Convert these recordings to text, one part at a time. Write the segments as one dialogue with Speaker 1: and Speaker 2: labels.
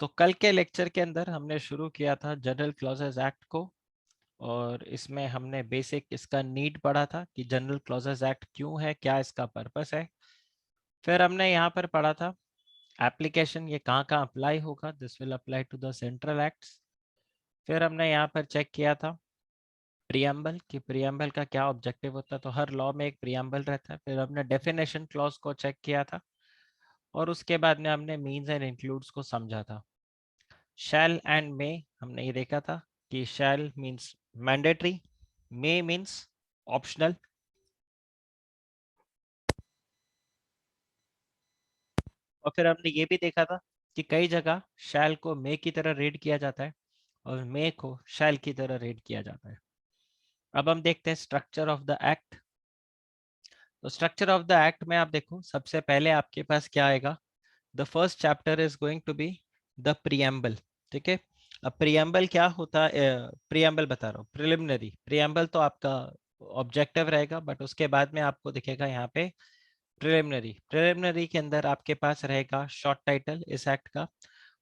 Speaker 1: तो कल के लेक्चर के अंदर हमने शुरू किया था जनरल क्लॉजेज एक्ट को, और इसमें हमने बेसिक इसका नीड पढ़ा था कि जनरल क्लॉजेज एक्ट क्यों है, क्या इसका पर्पस है। फिर हमने यहाँ पर पढ़ा था एप्लीकेशन, ये कहाँ कहाँ अप्लाई होगा, this will apply to the central acts. फिर हमने यहाँ पर चेक किया था प्रियम्बल, कि प्रियम्बल का क्या ऑब्जेक्टिव होता है, तो हर लॉ में एक प्रियम्बल रहता है। फिर हमने डेफिनेशन क्लॉज को चेक किया था, और उसके बाद में हमने मीन्स एंड इंक्लूड्स को समझा था। शैल एंड मे हमने ये देखा था कि शैल मीन्स मैंडेटरी, मे मीन्स ऑप्शनल, और फिर हमने ये भी देखा था कि कई जगह शैल को मे की तरह रीड किया जाता है और मे को शैल की तरह रीड किया जाता है। अब हम देखते हैं स्ट्रक्चर ऑफ द एक्ट। तो स्ट्रक्चर ऑफ द एक्ट में आप देखो, सबसे पहले आपके पास क्या आएगा, the first chapter is going to be the preamble. ठीक है, अब प्रियम्बल क्या होता है, प्रियम्बल बता रहा हूँ, प्रिलिमिनरी। प्रियम्बल तो आपका ऑब्जेक्टिव रहेगा, बट उसके बाद में आपको दिखेगा यहाँ पे प्रिलिमिनरी। प्रिलिमिनरी के अंदर आपके पास रहेगा शॉर्ट टाइटल इस एक्ट का,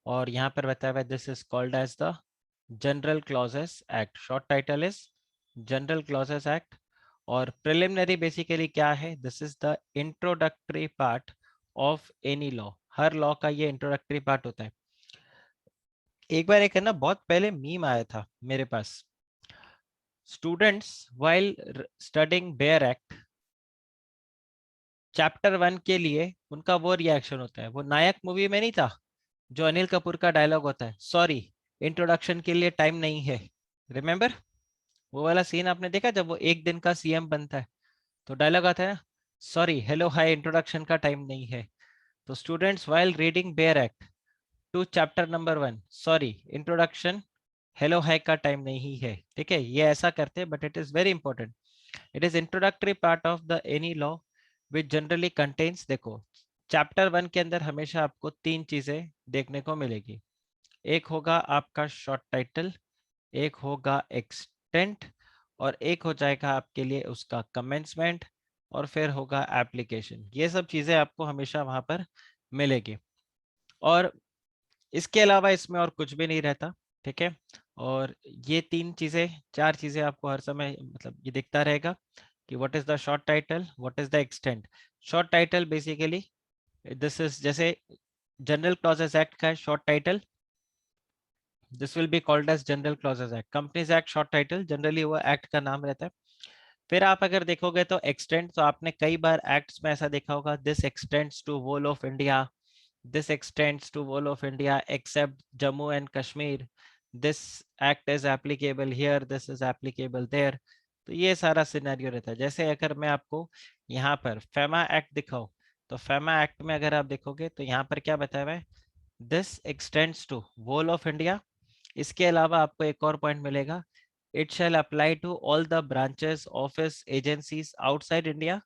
Speaker 1: और यहाँ पर बताया हुआ this is called as the general clauses act. Short title is general clauses act. और प्रिलिमिनरी बेसिकली क्या है, this is the introductory part of any law. हर लॉ का ये इंट्रोडक्टरी पार्ट होता है। एक बार एक है ना, बहुत पहले मीम आया था मेरे पास, students while studying bare act chapter 1 के लिए उनका वो रिएक्शन होता है, वो नायक मूवी में नहीं था जो अनिल कपूर का डायलॉग होता है, सॉरी इंट्रोडक्शन के लिए टाइम नहीं है। रिमेंबर वो वाला सीन आपने देखा, जब वो एक दिन का सीएम बनता है तो डायलॉग आता है ना, सॉरी हेलो हाय इंट्रोडक्शन का टाइम नहीं है। तो students while reading bare act to chapter number 1, sorry introduction hello hi का टाइम नहीं है। ठीक है, ये ऐसा करते हैं, but it is very important. It is introductory part of the any law which generally contains, देखो चैप्टर 1 के अंदर हमेशा आपको तीन चीजें देखने को मिलेगी। एक होगा आपका शॉर्ट टाइटल, एक होगा एक्सटेंट, और एक हो जाएगा आपके लिए उसका कमेंसमेंट, और फिर होगा एप्लीकेशन। ये सब चीजें आपको हमेशा वहां पर मिलेगी, और इसके अलावा इसमें और कुछ भी नहीं रहता। ठीक है, और ये तीन चीजें, चार चीजें आपको हर समय मतलब ये दिखता रहेगा कि what is the short title, what is the extent. Short title basically this is जैसे जनरल क्लॉजेस एक्ट का short title, this will be called as general clauses act. Companies act short title generally वो act का नाम रहता है। फिर आप अगर देखोगे तो एक्सटेंड, तो आपने कई बार एक्ट्स में ऐसा देखा होगा, this extends to whole of India, this extends to whole of India except Jammu and Kashmir, this act is applicable here, this is applicable there। तो ये सारा सिनेरियो रहता है। जैसे अगर मैं आपको यहाँ पर फेमा एक्ट दिखाऊं, तो फेमा एक्ट में अगर आप देखोगे तो यहाँ पर क्या बताया हुआ है, this extends to whole of India. इसके अलावा आपको एक और पॉइंट मिलेगा, it shall apply to all the branches office agencies outside India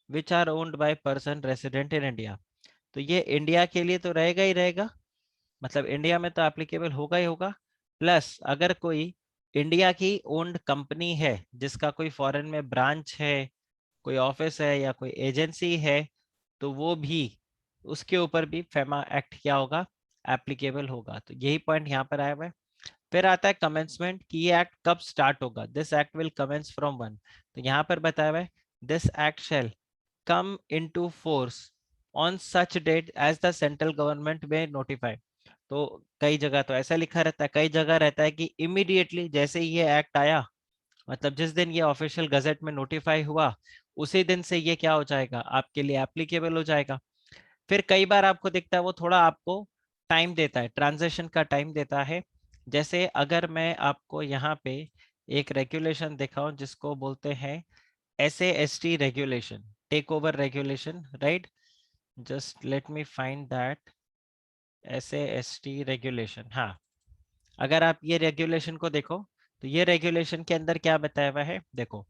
Speaker 1: which are owned by person resident in India. तो ये इंडिया के लिए तो रहेगा ही रहेगा, मतलब इंडिया में तो एप्लीकेबल होगा ही होगा। प्लस अगर कोई इंडिया की ओन्ड कंपनी है जिसका कोई फॉरेन में ब्रांच है, कोई ऑफिस है या कोई एजेंसी है, तो वो भी, उसके ऊपर भी फेमा एक्ट क्या होगा, एप्लीकेबल होगा। तो यही पॉइंट यहाँ पर आया हुआ है। फिर आता है कमेंसमेंट, कि ये एक्ट कब स्टार्ट होगा, this act will commence from 1। तो यहाँ पर बताया हुआ है this act shall come into force on such date as the central government may notify। तो कई जगह तो ऐसा लिखा रहता है, कई जगह रहता है कि इमीडिएटली जैसे ही ये एक्ट आया, मतलब जिस दिन ये ऑफिशियल गजट में नोटिफाई हुआ, उसी दिन से ये क्या हो जाएगा, आपके लिए एप्लीकेबल हो जाएगा। फिर कई बार आपको दिखता है वो थोड़ा आपको टाइम देता है, ट्रांजेक्शन का टाइम देता है। जैसे अगर मैं आपको यहाँ पे एक रेगुलेशन दिखाऊं जिसको बोलते हैं SAST regulation, take over regulation, right, just let me find that SAST regulation. हाँ, अगर आप ये रेगुलेशन को देखो, तो ये रेगुलेशन के अंदर क्या बताया हुआ है, देखो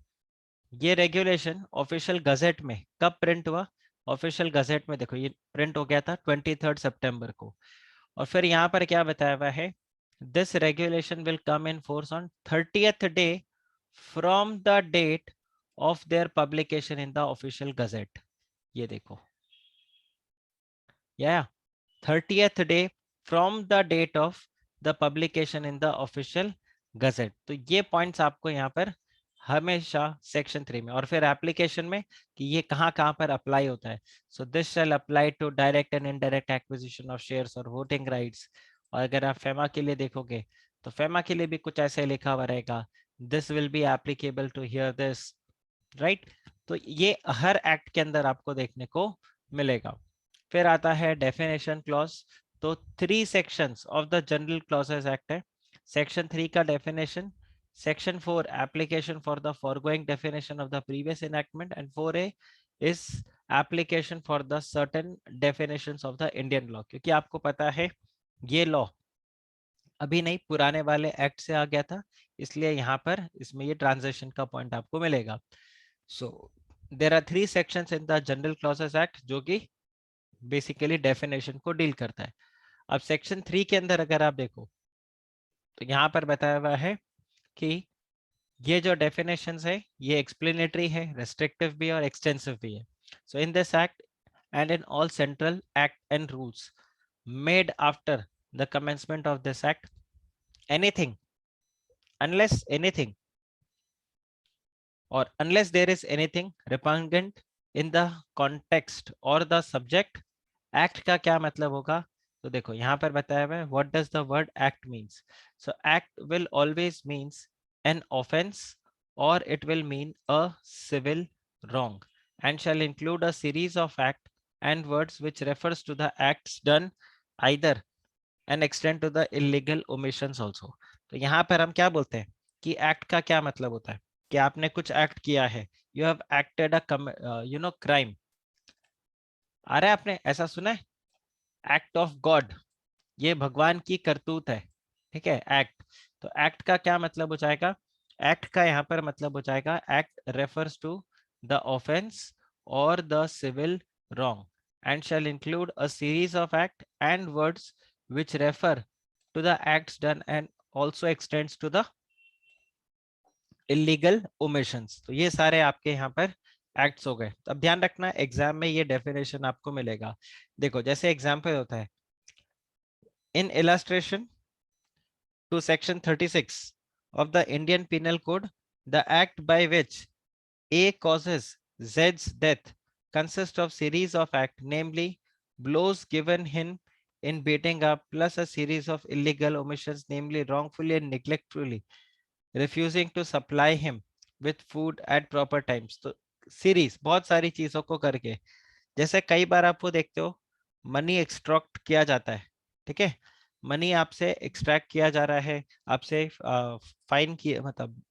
Speaker 1: ये रेगुलेशन ऑफिशियल गजेट में कब प्रिंट हुआ, ऑफिशियल गजेट में देखो ये प्रिंट हो गया था 23 सितंबर को। और फिर यहाँ पर क्या बताया हुआ है, this regulation will come in force on 30th day from the date of their publication in the official gazette. ये देखो, या 30th day from the date of the publication in the official gazette. तो ये points आपको यहाँ पर हमेशा section 3 में, और फिर एप्लीकेशन में कि ये कहाँ कहाँ पर अप्लाई होता है। So this shall apply to direct and indirect acquisition of shares और वोटिंग राइट्स। और अगर आप फेमा के लिए देखोगे तो फेमा के लिए भी कुछ ऐसे लिखा हुआ रहेगा, this will be applicable to here this, right. तो ये हर एक्ट के अंदर आपको देखने को मिलेगा। फिर आता है डेफिनेशन क्लॉज। तो 3 sections of the general clauses act है। सेक्शन 3 का definition, section 4 application for the forgoing definition of the previous enactment, and 4A is application for the certain definitions of the Indian law. क्योंकि आपको पता है ये law अभी नहीं, पुराने वाले एक्ट से आ गया था, इसलिए यहाँ पर इसमें ये ट्रांजिशन का पॉइंट आपको मिलेगा। So there are 3 sections in the general clauses act जो कि बेसिकली डेफिनेशन को डील करता है। अब सेक्शन 3 के अंदर अगर आप देखो तो यहाँ पर बताया हुआ है कि ये जो डेफिनेशंस है ये एक्सप्लेनेटरी है, रेस्ट्रिक्टिव भी और एक्सटेंसिव भी है। So in this act and in all central act and rules made after the commencement of this act, anything, unless anything, or unless there is anything repugnant in the context or the subject, act का क्या मतलब होगा। तो देखो यहाँ पर बताया हुआ है what does the word act means. So act will always means an offense or it will mean a civil wrong and shall include a series of act and words which refers to the acts done either and extend to the illegal omissions also. तो यहाँ पर हम क्या बोलते हैं कि act का क्या मतलब होता है कि आपने कुछ एक्ट किया है, you have acted a crime. अरे आपने ऐसा सुना है, एक्ट ऑफ गॉड, ये भगवान की करतूत है, ठीक है एक्ट। तो एक्ट का क्या मतलब हो जाएगा, एक्ट का यहाँ पर मतलब हो जाएगा act refers to the offence और the civil wrong and shall include a series of act and words which refer to the acts done and also extends to the illegal omissions। तो ये सारे आपके यहाँ पर एक्ट्स हो गए। अब ध्यान रखना एग्जाम में ये डेफिनेशन आपको मिलेगा। देखो जैसे एग्जाम्पल होता है, इन illustration to section 36 of the Indian Penal Code, the act by which A causes Z's death consists of series of act, namely blows given him in beating up plus a series of illegal omissions, namely wrongfully and neglectfully refusing to supply him with food at proper times। तो series बहुत सारी चीजों को करके, जैसे कई बार आप वो देखते हो मनी एक्सट्रैक्ट किया जाता है, ठीक है, मनी आपसे एक्सट्रैक्ट किया जा रहा है, आपसे फाइन किया, मतलब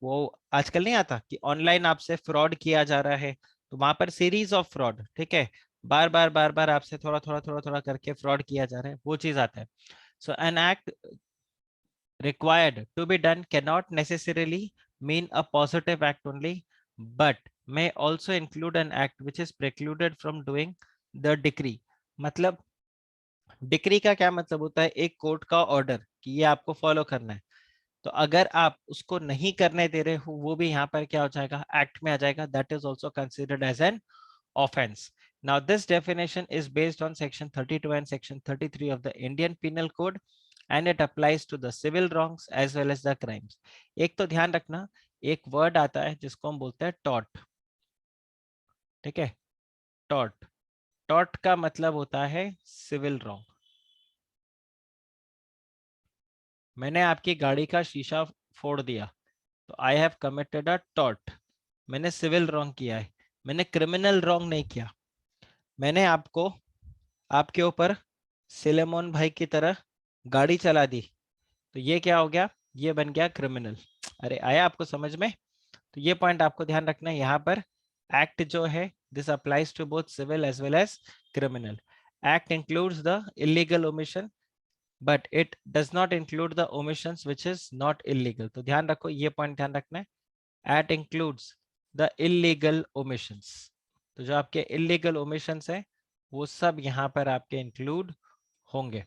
Speaker 1: वो आजकल नहीं आता कि ऑनलाइन आपसे फ्रॉड किया जा रहा है, तो वहां पर सीरीज ऑफ फ्रॉड, ठीक है, बार बार आपसे थोड़ा थोड़ा करके फ्रॉड किया जा रहा है, वो चीज आता है। So an act required to be done cannot necessarily mean a positive act only, but may also include an act which is precluded from doing the decree। मतलब डिक्री का क्या मतलब होता है, एक कोर्ट का ऑर्डर कि ये आपको फॉलो करना है, तो अगर आप उसको नहीं करने दे रहे हो वो भी यहाँ पर क्या हो जाएगा, एक्ट में आ जाएगा, that is also considered as an offense। Now this definition is based on section 32 and section 33 of the Indian Penal Code and it applies to the civil wrongs as well as the crimes। एक तो ध्यान रखना, एक word आता है जिसको हम बोलते हैं टॉट, ठीक है, टॉट, टॉट का मतलब होता है सिविल रॉन्ग। मैंने आपकी गाड़ी का शीशा फोड़ दिया तो I have committed a taught, मैंने सिविल रॉन्ग किया है, मैंने क्रिमिनल रॉन्ग नहीं किया। मैंने आपको, आपके ऊपर सिलेमोन भाई की तरह गाड़ी चला दी, तो ये क्या हो गया, ये बन गया क्रिमिनल। अरे आया आपको समझ में। तो ये पॉइंट आपको ध्यान रखना है, यहाँ पर एक्ट जो है this applies to both civil as well as criminal. Act includes the illegal omission but it does not include the omissions which is not illegal. तो ध्यान रखो, ये पॉइंट ध्यान रखना है, act includes the illegal omissions. तो जो आपके इलीगल ओमिशंस है वो सब यहाँ पर आपके इंक्लूड होंगे,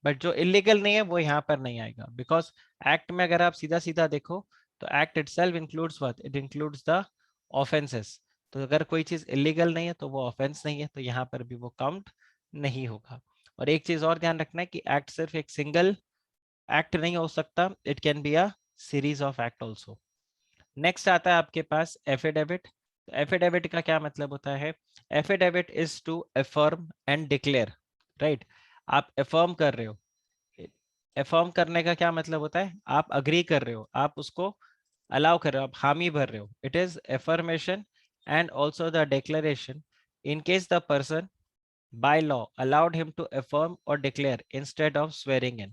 Speaker 1: बट जो इलीगल नहीं है वो यहाँ पर नहीं आएगा, बिकॉज एक्ट में अगर आप सीधा सीधा देखो तो act itself includes what, it includes the offences. तो अगर कोई चीज इलीगल नहीं है तो वो ऑफेंस नहीं है, तो यहाँ पर भी वो काउंट नहीं होगा। और एक चीज और ध्यान रखना है कि एक्ट सिर्फ एक सिंगल एक्ट नहीं हो सकता, it can be a series of act also. Next आता है आपके पास एफिडेविट। एफिडेविट का क्या मतलब होता है? Affidavit is to affirm and declare, right? आप अफर्म कर रहे हो। अफर्म करने का क्या मतलब होता है? आप अग्री कर रहे हो, आप उसको अलाउ कर रहे हो, आप हामी भर रहे हो। It is affirmation and also the declaration in case the person by law allowed him to affirm or declare instead of swearing in।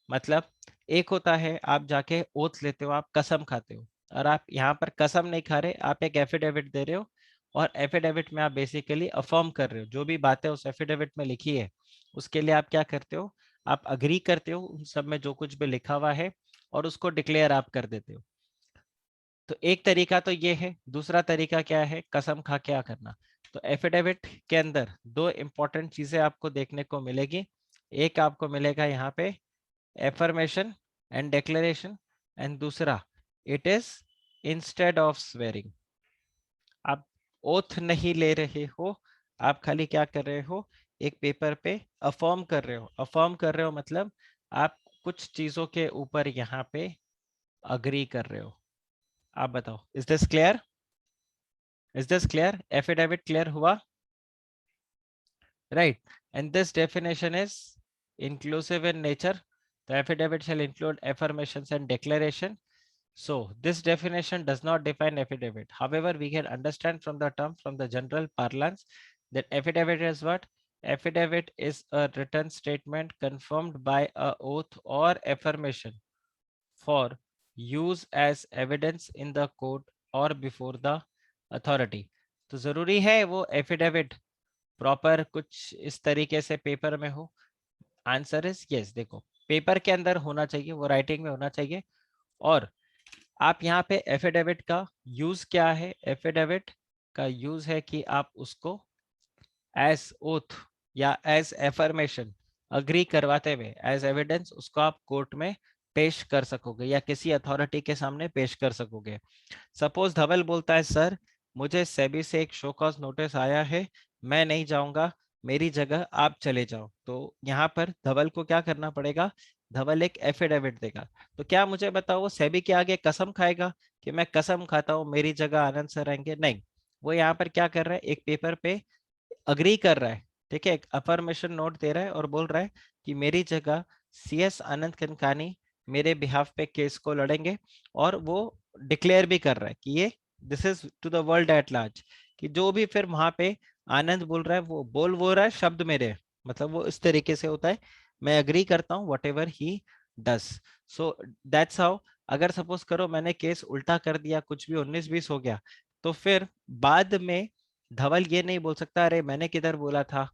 Speaker 1: मतलब एक होता है आप जाके ओथ लेते हो, आप कसम खाते हो, और आप यहाँ पर कसम नहीं खा रहे, आप एक एफिडेविट दे रहे हो। और एफिडेविट में आप बेसिकली अफर्म कर रहे हो जो भी बातें उस एफिडेविट में लिखी है, उसके लिए आप क्या करते हो? आप अग्री करते हो उन सब में जो कुछ भी लिखा हुआ है, और उसको डिक्लेयर आप कर देते हो। तो एक तरीका तो ये है। दूसरा तरीका क्या है कसम खा क्या करना? तो एफिडेविट के अंदर दो इंपॉर्टेंट चीजें आपको देखने को मिलेगी। एक आपको मिलेगा यहाँ पे एफर्मेशन एंड डिक्लेरेशन, एंड दूसरा it is instead of swearing. आप ओथ नहीं ले रहे हो, आप खाली क्या कर रहे हो? एक पेपर पे अफर्म कर रहे हो। अफर्म कर रहे हो मतलब आप कुछ चीजों के ऊपर यहाँ पे अग्री कर रहे हो। आप बताओ, is this clear? Is this clear? Affidavit clear हुआ? Right. And this definition is inclusive in nature. The affidavit shall include affirmations and declaration. So this definition does not define affidavit. However, we can understand from the term from the general parlance that affidavit is what? Affidavit is a written statement confirmed by a oath or affirmation for use as evidence in the court or before the authority। तो जरूरी है वो affidavit proper कुछ इस तरीके से paper में हो? Answer is yes. देखो, पेपर के अंदर होना चाहिए, वो राइटिंग में होना चाहिए। और आप यहाँ पे एफिडेविट का यूज क्या है? एफिडेविट का यूज है कि आप उसको एज ओथ या एज एफर्मेशन अग्री करवाते हुए एज एविडेंस उसको आप कोर्ट में पेश कर सकोगे या किसी अथॉरिटी के सामने पेश कर सकोगे। सपोज धवल बोलता है सर मुझे सेबी से एक शो कॉज नोटिस आया है, मैं नहीं जाऊंगा, मेरी जगह आप चले जाओ। तो यहाँ पर धवल को क्या करना पड़ेगा? धवल एक एफिडेविट देगा। तो क्या मुझे बताओ वो सेबी के आगे कसम खाएगा कि मैं कसम खाता हूँ मेरी जगह आनंद सर आएंगे? नहीं। वो यहाँ पर क्या कर रहा है? एक पेपर पे अग्री कर रहा है, ठीक है, एक अफर्मेशन नोट दे रहा है और बोल रहा है कि मेरी जगह सीएस आनंद कनकानी मेरे बिहाफ पे केस को लड़ेंगे। और वो डिक्लेयर भी कर रहा है कि ये this is to the world at large, कि जो भी फिर वहां पे आनंद बोल रहा है वो बोल रहा है, शब्द मेरे हैं। मतलब वो इस तरीके से होता है, मैं अग्री करता हूँ what ever he does. So that's how. अगर सपोज करो मैंने केस उल्टा कर दिया, कुछ भी 19-20 हो गया, तो फिर बाद में धवल ये नहीं बोल सकता अरे मैंने किधर बोला था,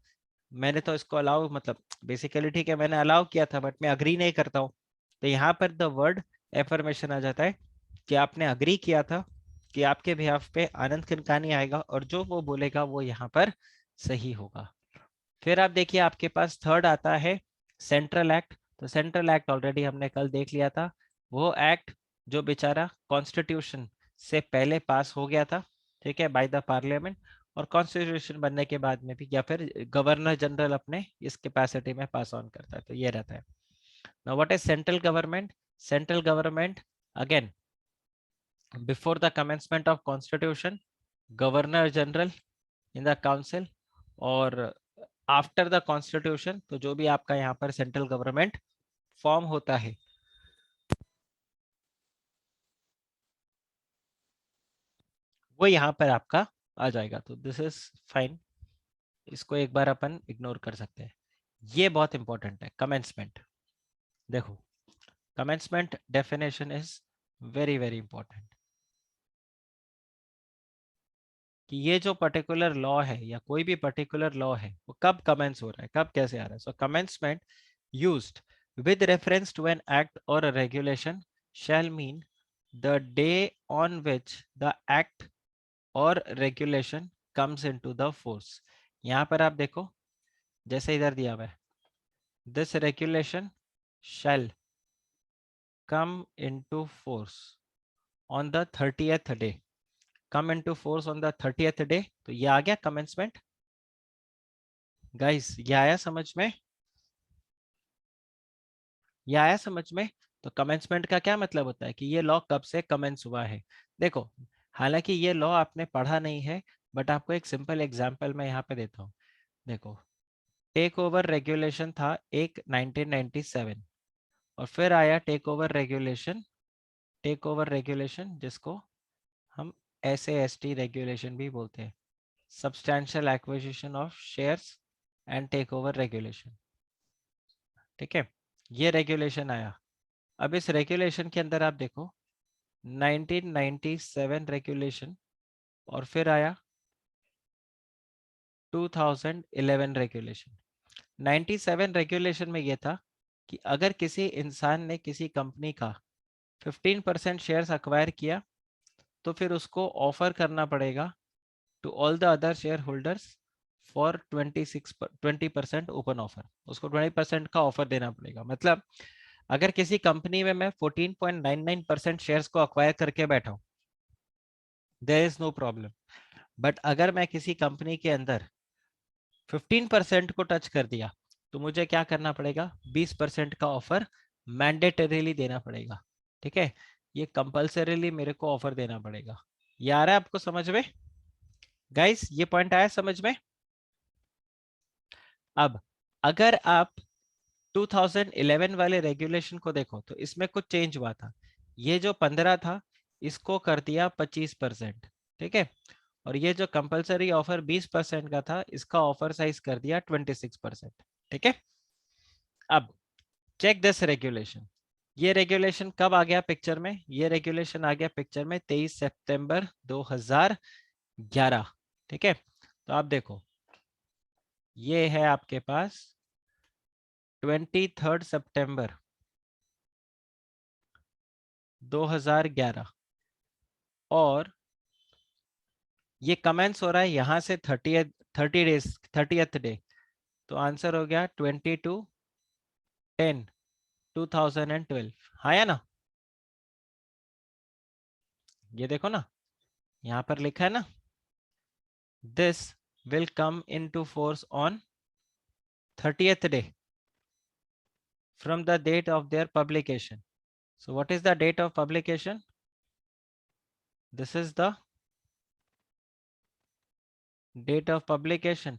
Speaker 1: मैंने तो इसको अलाउ, मतलब बेसिकली ठीक है मैंने अलाउ किया था बट मैं अग्री नहीं करता हूँ। तो यहाँ पर द वर्ड एफर्मेशन आ जाता है कि आपने अग्री किया था कि आपके बिहाफ पे आनंद किनकानी आएगा और जो वो बोलेगा वो यहाँ पर सही होगा। फिर आप देखिए आपके पास थर्ड आता है सेंट्रल एक्ट। तो सेंट्रल एक्ट ऑलरेडी हमने कल देख लिया था। वो एक्ट जो बेचारा कॉन्स्टिट्यूशन से पहले पास हो गया था, ठीक है, बाय द पार्लियामेंट, और कॉन्स्टिट्यूशन बनने के बाद में भी या फिर गवर्नर जनरल अपने इस कैपेसिटी में पास ऑन करता है। तो ये रहता है। Now what is central government? Central government again before the commencement of constitution governor general in the council, और आफ्टर द कॉन्स्टिट्यूशन तो जो भी आपका यहाँ पर सेंट्रल गवर्नमेंट फॉर्म होता है वो यहाँ पर आपका आ जाएगा। तो दिस इज फाइन, इसको एक बार अपन इग्नोर कर सकते हैं। ये बहुत इंपॉर्टेंट है कमेंसमेंट। देखो, commencement definition is very very important, कि ये जो पर्टिकुलर लॉ है या कोई भी पर्टिकुलर लॉ है वो कब कमेंस हो रहा है, कब कैसे आ रहा है। सो commencement used with reference to an act or a regulation shall mean the day on which the act or regulation comes into the force। यहाँ पर आप देखो जैसे इधर दिया हुआ है, this regulation shall come into force on the 30th day। come into force on the 30th day, तो ये आ गया commencement। गाइस ये आया समझ में? ये आया समझ में? तो कमेंसमेंट का क्या मतलब होता है कि ये लॉ कब से कमेंस हुआ है। देखो, हालांकि ये लॉ आपने पढ़ा नहीं है, बट आपको एक सिंपल एग्जांपल मैं यहाँ पे देता हूँ। देखो, टेक ओवर रेगुलेशन था एक 1997, और फिर आया टेक ओवर रेगुलेशन जिसको हम SAST रेगुलेशन भी बोलते हैं, substantial acquisition of shares and take over regulation. ठीक है, ये रेगुलेशन आया। अब इस रेगुलेशन के अंदर आप देखो 1997 रेगुलेशन, और फिर आया 2011 रेगुलेशन। 97 रेगुलेशन में यह था कि अगर किसी इंसान ने किसी कंपनी का 15% शेयर्स अक्वायर किया, तो फिर उसको ऑफर करना पड़ेगा to all the other share holders for 20% open offer. उसको 20% का ऑफर देना पड़ेगा। मतलब अगर किसी कंपनी में मैं 14.99% शेयर्स को अक्वायर करके बैठा हूं, there is no problem. But अगर मैं किसी कंपनी के अंदर 15% को टच कर दिया, तो मुझे क्या करना पड़ेगा, 20% का ऑफर मैंडेटरीली देना पड़ेगा। ठीक है, ये कंपल्सरीली मेरे को ऑफर देना पड़ेगा। ये आ रहा है आपको समझ में गाइस? ये पॉइंट आया समझ में? अब अगर आप 2011 वाले रेगुलेशन को देखो, तो इसमें कुछ चेंज हुआ था। ये जो 15 था, इसको कर दिया 25%। ठीक है, और ये जो कंपलसरी ऑफर 20% का था, इसका ऑफर साइज कर दिया 26%। ठीक है, अब चेक दिस रेगुलेशन। ये रेगुलेशन कब आ गया पिक्चर में? ये रेगुलेशन आ गया पिक्चर में 23 सितंबर 2011। ठीक है, तो आप देखो, ये है आपके पास 23 सितंबर 2011, और ये कमेंट्स हो रहा है यहां से 30 डे। तो आंसर हो गया 22/10/2012। हाँ या ना? ये देखो ना, यहाँ पर लिखा है ना, this will come in to force on 30th day from the date of their publication. So what is the date of publication? This is the date of publication,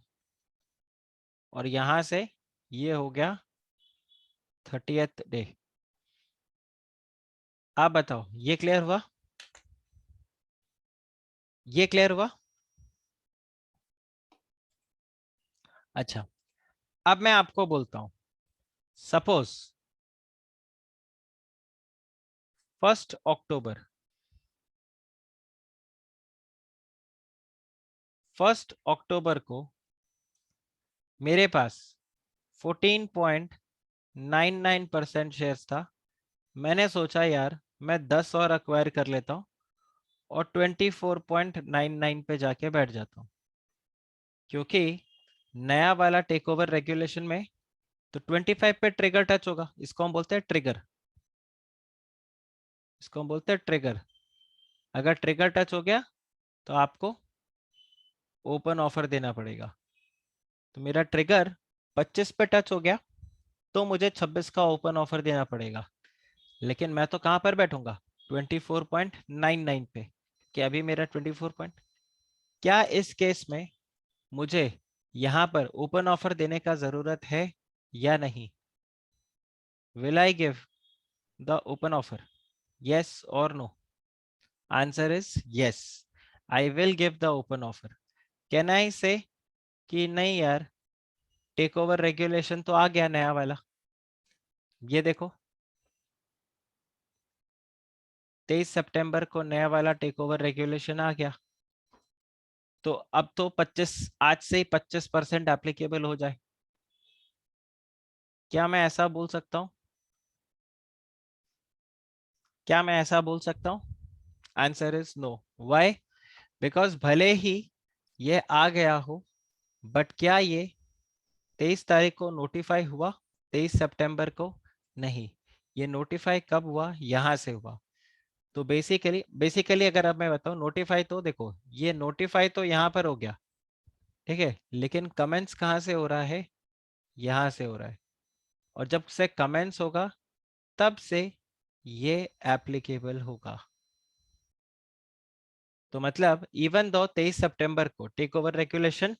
Speaker 1: और यहां से ये हो गया 30th डे। आप बताओ, ये क्लियर हुआ? ये क्लियर हुआ? अच्छा, अब मैं आपको बोलता हूं, सपोज 1 अक्टूबर, 1 अक्टूबर को मेरे पास 14.99% शेयर्स था। मैंने सोचा यार मैं 10 और अक्वायर कर लेता हूँ और 24.99 पे जाके बैठ जाता हूँ, क्योंकि नया वाला टेक ओवर रेगुलेशन में तो 25 पे ट्रिगर टच होगा। इसको हम बोलते हैं ट्रिगर, इसको हम बोलते हैं ट्रिगर। अगर ट्रिगर टच हो गया तो आपको ओपन ऑफर देना पड़ेगा। तो मेरा ट्रिगर 25 पे टच हो गया, तो मुझे 26 का ओपन ऑफर देना पड़ेगा। लेकिन मैं तो कहां पर बैठूंगा, 24.99 पे, कि अभी मेरा 24 पॉइंट। क्या इस केस में मुझे यहां पर ओपन ऑफर देने का जरूरत है या नहीं? Will I give the open offer, yes or no? Answer is yes, I will give the open offer. Can I से कि नहीं यार, टेक ओवर रेगुलेशन तो आ गया नया वाला, ये देखो 23 सितंबर को नया वाला टेक ओवर रेगुलेशन आ गया, तो अब तो 25, आज से ही 25% एप्लीकेबल हो जाए। क्या मैं ऐसा बोल सकता हूँ? क्या मैं ऐसा बोल सकता हूँ? Answer is no. Why? Because भले ही ये आ गया हो, बट क्या ये 23 तारीख को नोटिफाई हुआ? 23 सितंबर को नहीं। ये नोटिफाई कब हुआ? यहां से हुआ। तो बेसिकली अगर अब मैं बताऊं, नोटिफाई तो देखो, ये नोटिफाई तो यहाँ पर हो गया, ठीक है, लेकिन कमेंट्स कहाँ से हो रहा है? यहाँ से हो रहा है। और जब से कमेंट्स होगा, तब से ये एप्लीकेबल होगा। तो मतलब इवन दो 23 सितंबर को टेक ओवर रेगुलेशन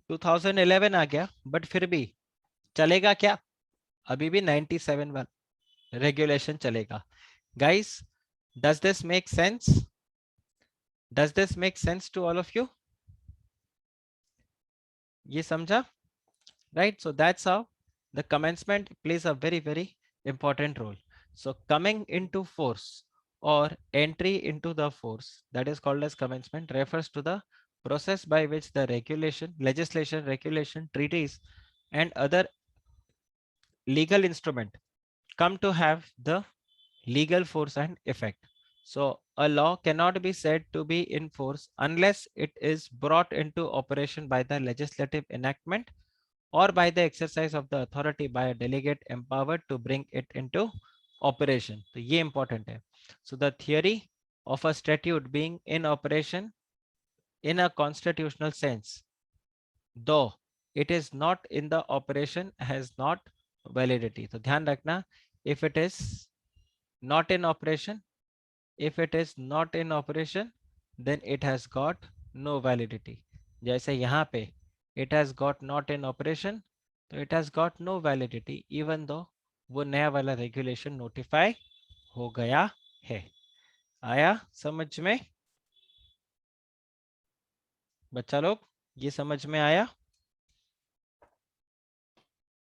Speaker 1: 2011 आ गया, बट फिर भी चलेगा क्या? अभी भी 97 वाला रेगुलेशन चलेगा। Guys, does this make sense? Does this make sense to all of you? ये समझा? Right, so that's how the commencement plays a very very important role. So coming into force or entry into the force, that is called as commencement, refers to the process by which the regulation, legislation, regulation, treaties and other legal instrument come to have the legal force and effect. So a law cannot be said to be in force unless it is brought into operation by the legislative enactment or by the exercise of the authority by a delegate empowered to bring it into operation. तो ये important है. So the theory of a statute being in operation in a constitutional sense, though it is not in the operation, has not validity. तो ध्यान रखना, if it is not in operation, if it is not in operation, then it has got no validity. जैसे यहाँ पे it has got not in operation, तो it has got no validity even though वो नया वाला regulation notify हो गया है. आया समझ में बच्चा लोग? ये समझ में आया?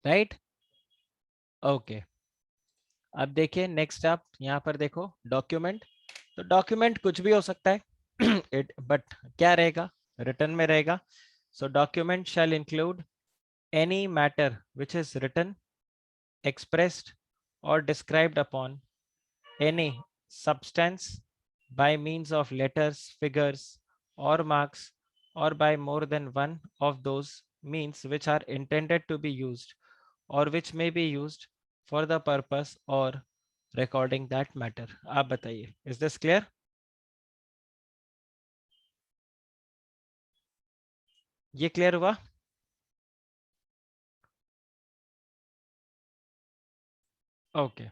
Speaker 1: Right, okay. अब देखिए नेक्स्ट, आप यहाँ पर देखो डॉक्यूमेंट. तो डॉक्यूमेंट कुछ भी हो सकता है इट, बट क्या रहेगा? रिटर्न में रहेगा. So document shall include any matter which is written, expressed, or described upon any substance by means of letters, figures, or marks, or by more than one of those means which are intended to be used, or which may be used for the purpose or recording that matter. आप बताइए, is this clear? ये clear हुआ? Okay,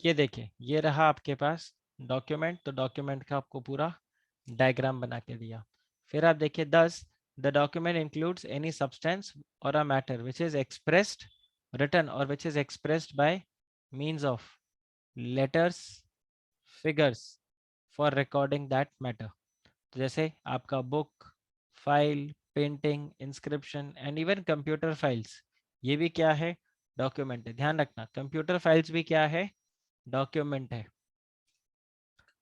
Speaker 1: ये देखिए, ये रहा आपके पास document. तो डॉक्यूमेंट का आपको पूरा डायग्राम बना के दिया. फिर आप देखिए 10, the document includes any substance और a matter which is expressed, written और which is expressed by means of letters, figures for recording that matter. तो जैसे आपका book, file, painting, inscription and even computer files, ये भी क्या है? Document है. ध्यान रखना, कंप्यूटर फाइल्स भी क्या है? डॉक्यूमेंट है.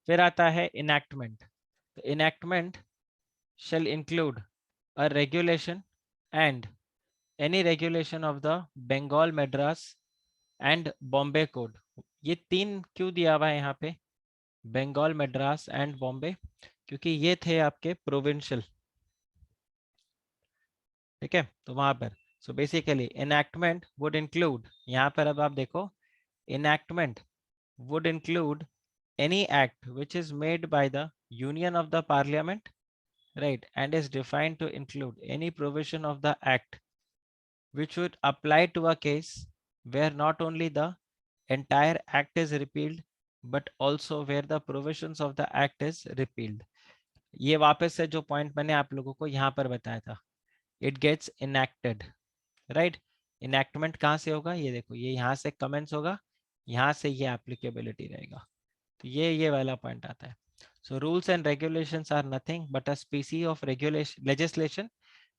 Speaker 1: फिर आता है इनैक्टमेंट. तो enactment shall include a regulation and any regulation of the Bengal, Madras and Bombay Code. ये तीन क्यों दिया हुआ है यहाँ पे? बंगाल, मद्रास एंड बॉम्बे, क्योंकि ये थे आपके प्रोविंशियल. ठीक है, तो वहां पर so basically enactment would include, यहाँ पर अब आप देखो, enactment would include any act which is made by the union of the parliament, right, and is defined to include any provision of the act which would apply to a case where not only the entire act is repealed but also where the provisions of the act is repealed. ये वापस से जो point मैंने आप लोगों को यहाँ पर बताया था, it gets enacted, right. Enactment कहाँ से होगा? ये देखो, ये यहाँ से कमेंस होगा, यहाँ से ये एप्लीकेबिलिटी रहेगा. तो ये वाला पॉइंट आता है. So rules and regulations are nothing but a species of regulation legislation,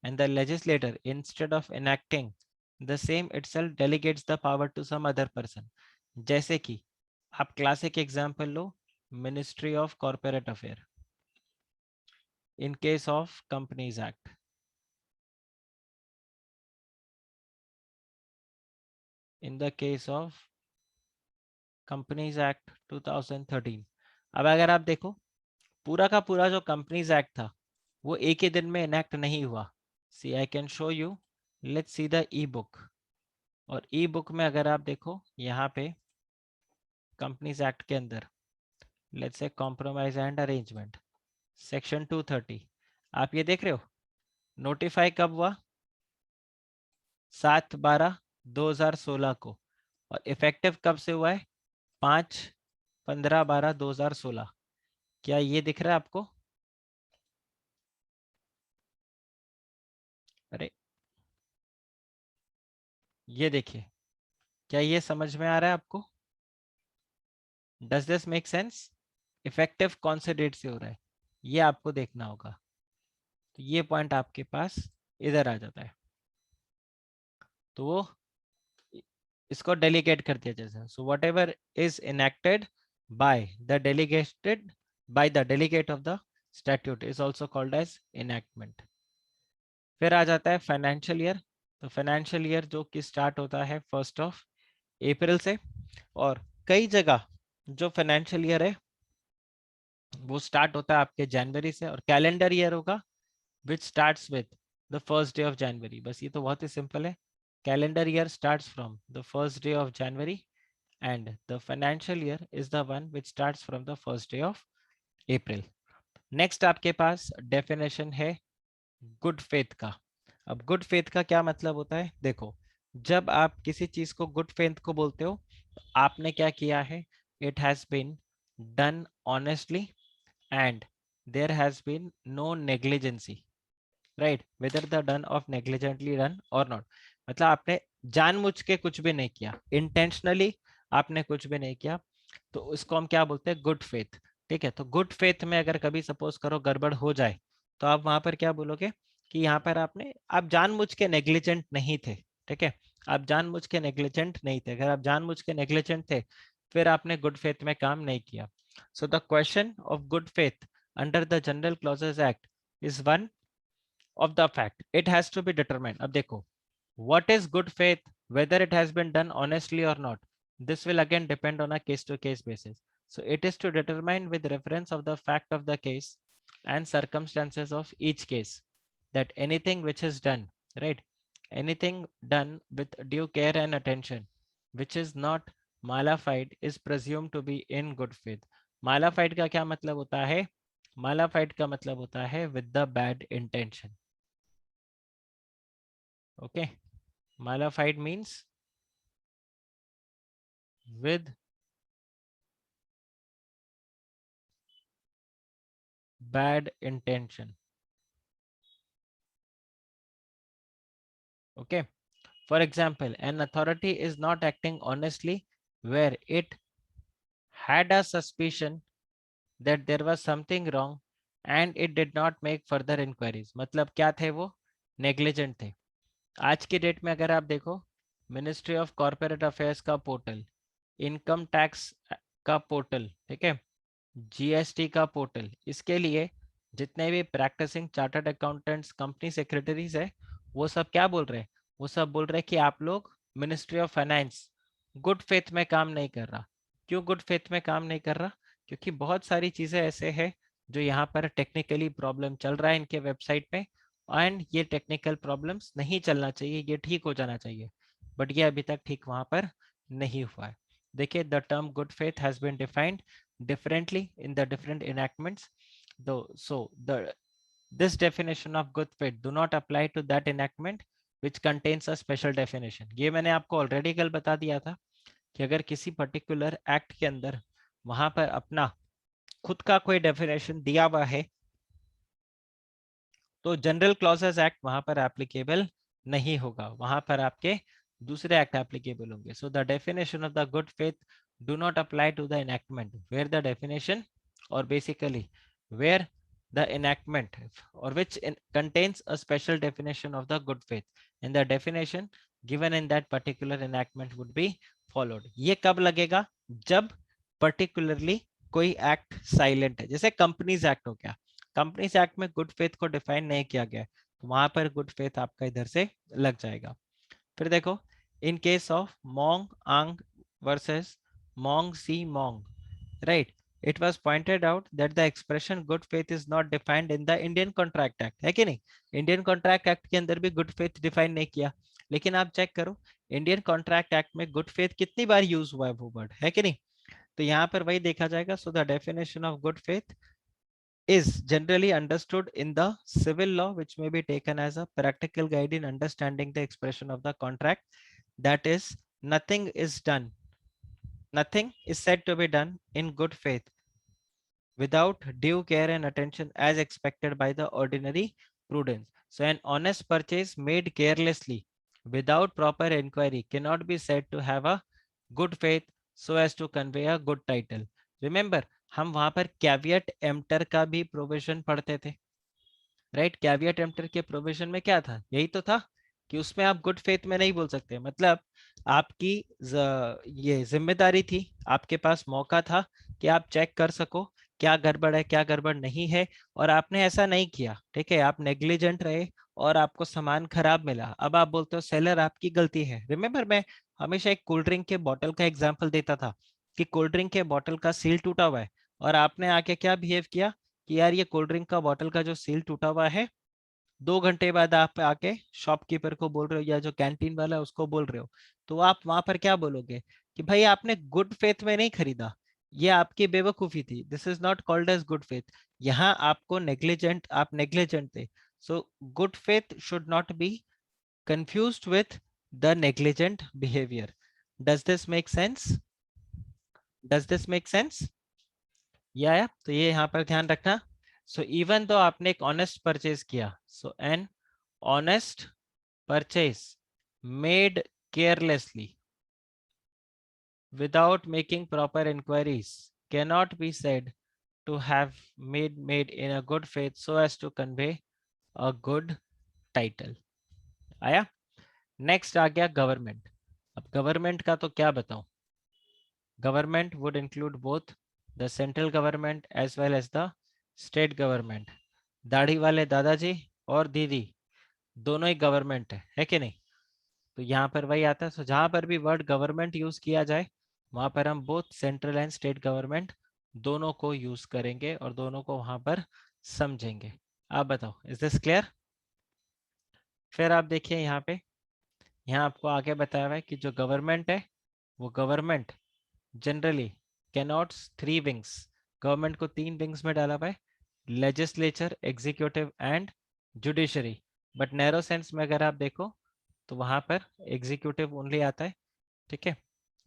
Speaker 1: and the legislator, instead of enacting the same itself, delegates the power to some other person. जैसे कि आप classic example low, ministry of corporate affair in case of companies act. In the case of companies act 2013, अब अगर आप देखो, पूरा का पूरा जो कंपनीज एक्ट था वो एक ही दिन में इनेक्ट नहीं हुआ. See I can show you, let's see the ebook. और ई बुक में अगर आप देखो, यहाँ पे कंपनीज एक्ट के अंदर let's say compromise and arrangement section 230, आप ये देख रहे हो, नोटिफाई कब हुआ? 7/12/2016 को. और इफेक्टिव कब से हुआ है? 5/15/12/2016। क्या ये दिख रहा है आपको? अरे ये देखिए, क्या ये समझ में आ रहा है आपको? Does this make sense? Effective कौन से डेट से हो रहा है, ये आपको देखना होगा। तो ये पॉइंट आपके पास इधर आ जाता है, तो वो इसको डेलीगेट कर दिया जाता है। So whatever is enacted by the delegated by the delegate of the statute is also called as enactment. फिर आ जाता है फाइनेंशियल ईयर। तो फाइनेंशियल ईयर जो कि स्टार्ट होता है 1 अप्रैल से, और कई जगह जो फाइनेंशियल ईयर है वो स्टार्ट होता है आपके जनवरी से, और कैलेंडर ईयर होगा which starts with the first day of January। बस ये तो बहुत ही सिंपल है। Calendar year starts from the first day of January and the financial year is the one which starts from the first day of April। Next आपके पास definition है good faith का। अब good faith का क्या मतलब होता है? देखो, जब आप किसी चीज को गुड फेथ को बोलते हो, तो आपने क्या किया है? It has been done honestly and there has been no negligence, right, whether the done of negligently done और नॉट। मतलब आपने जानबूझ के कुछ भी नहीं किया, इंटेंशनली आपने कुछ भी नहीं किया, तो इसको हम क्या बोलते हैं? Good faith. ठीक है, तो गुड फेथ में अगर कभी सपोज करो गड़बड़ हो जाए, तो आप वहां पर क्या बोलोगे कि यहाँ पर आप जानबूझ के नेग्लिजेंट नहीं थे। ठीक है, आप जानबूझ के नेग्लिजेंट नहीं थे। अगर आप जानबूझ के नेग्लिजेंट थे, फिर आपने गुड फेथ में काम नहीं किया। So the question of good faith under the general clauses act is one of the fact it has to be determined। अब देखो, what is good faith, whether it has been done honestly or not, this will again depend on a case to case basis। So it is to determine with reference of the fact of the case and circumstances of each case that anything which is done, right, anything done with due care and attention which is not malified is presumed to be in good faith। malified का क्या मतलब होता है? malified का मतलब होता है with the bad intention। Okay, malified means with bad intention। Okay, for example, an authority is not acting honestly where it had a suspicion that there was something wrong and it did not make further inquiries। मतलब क्या थे वो? Negligent थे। आज की date में अगर आप देखो, मिनिस्ट्री ऑफ कॉर्पोरेट अफेयर्स का पोर्टल, इनकम टैक्स का पोर्टल, ठीक है, जीएसटी का पोर्टल, इसके लिए जितने भी practising chartered accountants company secretaries है, वो सब क्या बोल रहे हैं? वो सब बोल रहे हैं कि आप लोग, ministry of finance good faith में काम नहीं कर रहा। क्यों गुड फेथ में काम नहीं कर रहा? क्योंकि बहुत सारी चीजें ऐसे हैं जो यहाँ पर टेक्निकली प्रॉब्लम चल रहा है इनके वेबसाइट पे, एंड ये टेक्निकल प्रॉब्लम्स नहीं चलना चाहिए, ये ठीक हो जाना चाहिए, बट ये अभी तक ठीक वहां पर नहीं हुआ है। देखिए, the term good faith has been defined differently in the different enactments, though so the this definition of good faith do not apply to that enactment which contains a special definition। ये मैंने आपको already कल बता दिया था कि अगर किसी पर्टिकुलर एक्ट के अंदर वहां पर अपना खुद का कोई डेफिनेशन दिया हुआ है, तो जनरल क्लॉजेस एक्ट वहां पर एप्लीकेबल नहीं होगा, वहां पर आपके दूसरे एक्ट एप्लीकेबल होंगे। So the definition of the good faith do not apply to the enactment where the definition, or basically where the enactment or which contains a special definition of the good faith, and the definition given in that particular enactment would be followed। ये कब लगेगा? जब particularly कोई act silent है, जैसे companies act हो गया। Companies act में गुड फेथ को डिफाइन नहीं किया गया, तो वहां पर गुड फेथ आपका इधर से लग जाएगा। फिर देखो, इन case of Mong Aung versus Mong Si Mong, right, it was pointed out that the expression good faith is not defined in the Indian Contract Act, है कि नहीं? इंडियन कॉन्ट्रैक्ट एक्ट के अंदर भी गुड फेथ डिफाइन नहीं किया, लेकिन आप चेक करो इंडियन कॉन्ट्रैक्ट एक्ट में गुड फेथ कितनी बार यूज हुआ है वो वर्ड, है कि नहीं? तो यहाँ पर वही देखा जाएगा। So the definition of good faith is generally understood in the civil law which may be taken as a practical guide in understanding the expression of the contract, that is nothing is done, nothing is said to be done in good faith without due care and attention as expected by the ordinary prudence. So an honest purchase made carelessly without proper inquiry cannot be said to have a good faith so as to convey a good title. Remember, हम वहां पर caveat emptor का भी provision पढ़ते थे, right? Caveat emptor के provision में क्या था? यही तो था कि उसमें आप गुड फेथ में नहीं बोल सकते, मतलब आपकी ये जिम्मेदारी थी, आपके पास मौका था कि आप चेक कर सको क्या गड़बड़ है क्या गड़बड़ नहीं है, और आपने ऐसा नहीं किया, ठीक है? आप नेग्लिजेंट रहे और आपको सामान खराब मिला। अब आप बोलते हो सेलर आपकी गलती है। रिमेंबर, मैं हमेशा एक कोल्ड ड्रिंक के बॉटल का एग्जाम्पल देता था कि कोल्ड ड्रिंक के बॉटल का सील टूटा हुआ है और आपने आके क्या बिहेव किया कि यार ये कोल्ड ड्रिंक का बॉटल का जो सील टूटा हुआ है, 2 घंटे बाद आप आके शॉपकीपर को बोल रहे हो या जो कैंटीन वाला है उसको बोल रहे हो, तो आप वहां पर क्या बोलोगे कि भाई आपने गुड फेथ में नहीं खरीदा, ये आपकी बेवकूफी थी, this is not called as good faith. यहाँ आपको नेग्लिजेंट, आप नेग्लिजेंट थे। So good faith should not be confused with the negligent behavior. Does this make sense? Does this make sense? या तो ये यहाँ पर ध्यान रखना। सो इवन तो आपने एक ऑनेस्ट परचेज किया, so an honest purchase made carelessly without making proper inquiries cannot be said to have made in a good faith so as to convey a good title. आया? Next आ गया government. अब government का तो क्या बताऊं, government would include both the central government as well as the state government। दाढ़ी वाले दादाजी और दीदी दोनों ही गवर्नमेंट है कि नहीं? तो यहाँ पर वही आता है। सो जहाँ पर भी वर्ड गवर्नमेंट यूज किया जाए वहां पर हम both central and state government दोनों को यूज करेंगे और दोनों को वहां पर समझेंगे। आप बताओ, इज दिस क्लियर? फिर आप देखिए यहाँ पे, यहाँ आपको आगे बताया हुआ है कि जो गवर्नमेंट है वो government generally cannot 3 wings, government को 3 विंग्स में डाला हुआ है, legislature, executive and judiciary. But narrow sense में अगर आप देखो तो वहां पर एग्जीक्यूटिव ओनली आता है, ठीक है?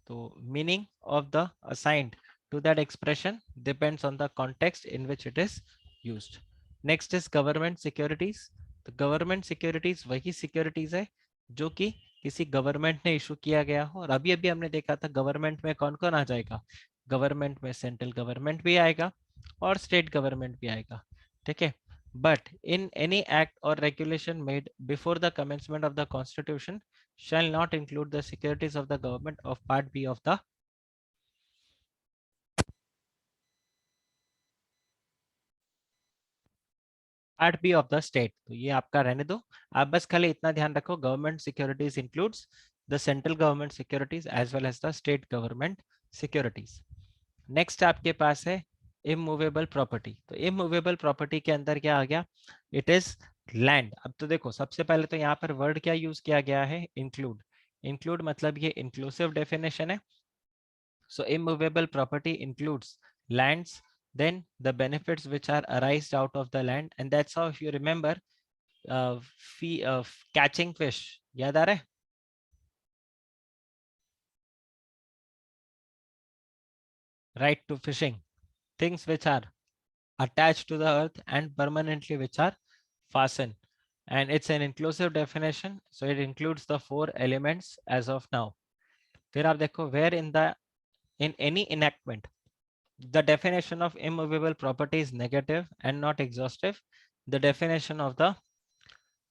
Speaker 1: तो meaning of the assigned to that expression depends on the context in which it is used. Next is government securities. तो गवर्नमेंट सिक्योरिटीज वही सिक्योरिटीज है जो कि किसी गवर्नमेंट ने इशू किया गया हो, और अभी अभी हमने देखा था गवर्नमेंट में कौन कौन आ जाएगा, गवर्नमेंट में सेंट्रल गवर्नमेंट भी आएगा और स्टेट गवर्नमेंट भी आएगा, ठीक है? But in any act or regulation made before the commencement of the constitution shall not include the securities of the government of part B of the part B of the state। तो ये आपका रहने दो, आप बस खाली इतना ध्यान रखो, government securities includes the central government securities as well as the state government securities. Next आपके पास है इमूवेबल प्रॉपर्टी। तो इमूवेबल प्रॉपर्टी के अंदर क्या आ गया? It is land. अब तो देखो, सबसे पहले तो यहाँ पर वर्ड क्या यूज किया गया है? इंक्लूड। इंक्लूड मतलब ये इंक्लूसिव डेफिनेशन है। So immovable property includes lands, then the benefits which are arised out of the land, and that's how, if you remember, catching fish, याद आ रहा है? Right to fishing, things which are attached to the earth and permanently which are fastened, and it's an inclusive definition, so it includes the 4 elements as of now। फिर आप देखो, where in any enactment the definition of immovable property is negative and not exhaustive, the definition of the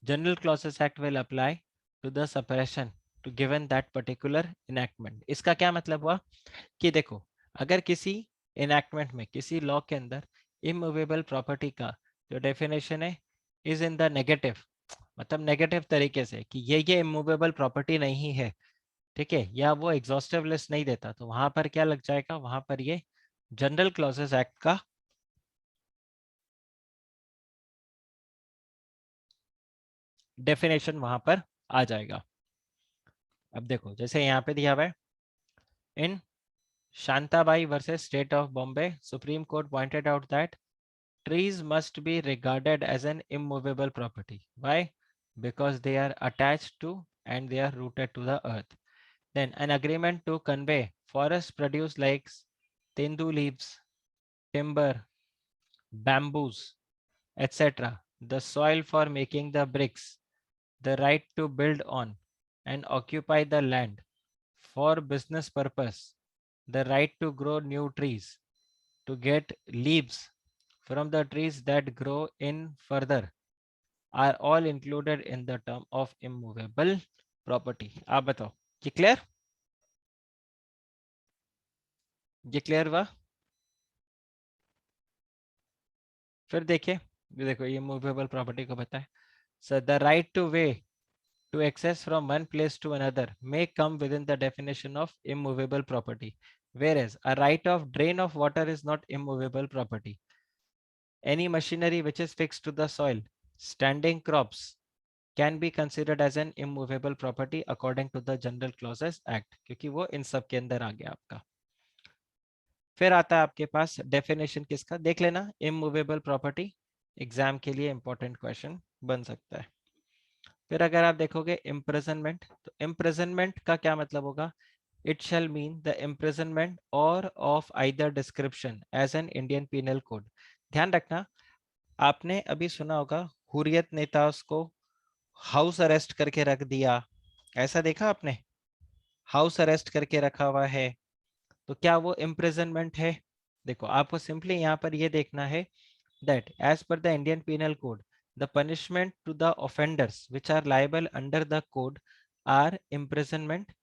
Speaker 1: General Clauses Act will apply to the suppression to given that particular enactment। इसका क्या मतलब हुआ कि देखो, अगर किसी enactment में, किसी लॉ के अंदर immovable property का जो definition है is in the negative, मतलब नेगेटिव तरीके से कि ये इमूवेबल प्रॉपर्टी नहीं है, ठीक है, या वो एग्जॉस्टिव लिस्ट नहीं देता, तो वहां पर क्या लग जाएगा? वहां पर ये जनरल क्लॉजेस एक्ट का डेफिनेशन वहां पर आ जाएगा। अब देखो, जैसे यहाँ पे दिया हुआ है, in Shantabai versus state of Bombay, Supreme Court pointed out that trees must be regarded as an immovable property। Why? Because they are attached to and they are rooted to the earth। Then an agreement to convey forest produce like tendu leaves, timber, bamboos, etc. The soil for making the bricks, the right to build on and occupy the land for business purpose, the right to grow new trees, to get leaves from the trees that grow in further are all included in the term of immovable property. आप बताओ, ये clear? ये clear हुआ? फिर देखिए, ये देखो ये मूवेबल प्रॉपर्टी को बताए. So the right to way to access from one place to another may come within the definition of immovable property, whereas a right of drain of water is not immovable property. Any machinery which is fixed to the soil, standing crops can be considered as an immovable property according to the General Clauses Act, क्योंकि वो इन सब के अंदर आ गया आपका. फिर आता है आपके पास डेफिनेशन किसका, देख लेना. इमूवेबल प्रॉपर्टी एग्जाम के लिए इंपॉर्टेंट क्वेश्चन बन सकता है. फिर अगर आप देखोगे इम्प्रिजनमेंट, तो इम्प्रिजनमेंट का क्या मतलब होगा? It shall mean the imprisonment और of either description as an Indian Penal Code. ध्यान रखना, आपने अभी सुना होगा हुर्रियत नेता को हाउस अरेस्ट करके रख दिया, ऐसा देखा आपने? हाउस अरेस्ट करके रखा हुआ है, तो क्या वो इम्प्रिजनमेंट है? देखो आपको सिंपली यहाँ पर ये देखना है that as per the Indian Penal Code, the punishment to the offenders which are liable under the code are imprisonment,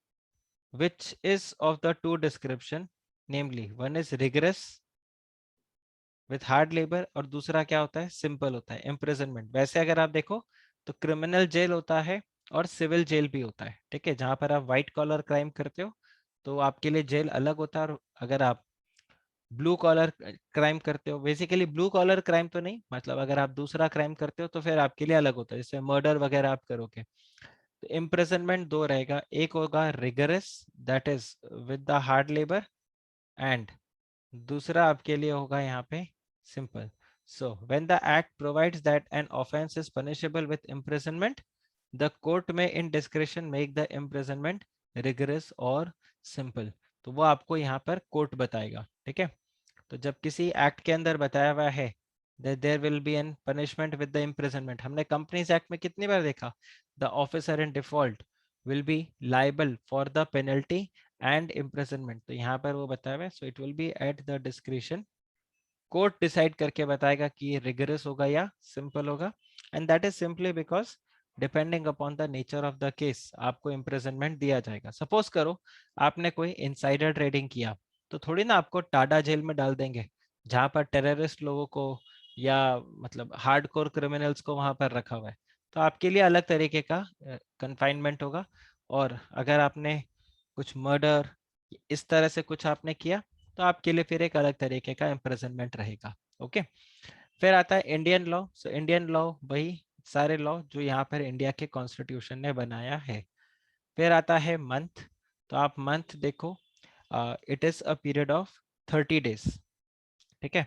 Speaker 1: which is of the two description, namely one is rigorous with hard labor और दूसरा क्या होता है? Simple होता है imprisonment. वैसे अगर आप देखो तो क्रिमिनल जेल होता है और सिविल जेल भी होता है, ठीक है? जहां पर आप व्हाइट कॉलर क्राइम करते हो तो आपके लिए जेल अलग होता है, और अगर आप ब्लू कॉलर क्राइम करते हो, बेसिकली ब्लू कॉलर क्राइम तो नहीं, मतलब अगर आप दूसरा क्राइम करते हो तो फिर आपके लिए अलग होता है, जैसे मर्डर वगैरह आप करोगे तो इम्प्रिजनमेंट दो रहेगा. एक होगा rigorous, that is with the hard labour, and दूसरा आपके लिए होगा यहाँ पे simple. So when the act provides that an offence is punishable with imprisonment, the court may in discretion make the imprisonment rigorous और सिंपल. तो वो आपको यहाँ पर कोर्ट बताएगा, ठीक है? तो जब किसी एक्ट के अंदर बताया हुआ है there will be an punishment with the imprisonment, हमने कंपनीज एक्ट में कितनी बार देखा? The officer in default will be liable for the penalty and imprisonment. तो यहाँ पर वो बताया हुआ है, so it will be at the discretion. Court decide करके बताएगा कि ये रिगरस होगा या सिंपल होगा, and that is simply because depending upon the nature of the case आपको इम्प्रिजनमेंट दिया जाएगा. सपोज करो आपने कोई इनसाइडर ट्रेडिंग किया, तो थोड़ी ना आपको टाडा जेल में डाल देंगे जहां पर टेररिस्ट लोगों को या मतलब हार्डकोर क्रिमिनल्स को वहां पर रखा हुआ है. तो आपके लिए अलग तरीके का कन्फाइनमेंट होगा. और अगर आपने कुछ मर्डर इस तरह से कुछ आपने किया तो आपके लिए फिर एक अलग तरीके का इम्प्रिजनमेंट रहेगा. ओके. फिर आता है Indian law. So Indian law वही सारे लॉ जो यहाँ पर इंडिया के कॉन्स्टिट्यूशन ने बनाया है. फिर आता है मंथ. तो आप मंथ देखो, it is a period of 30 days, ठीक है?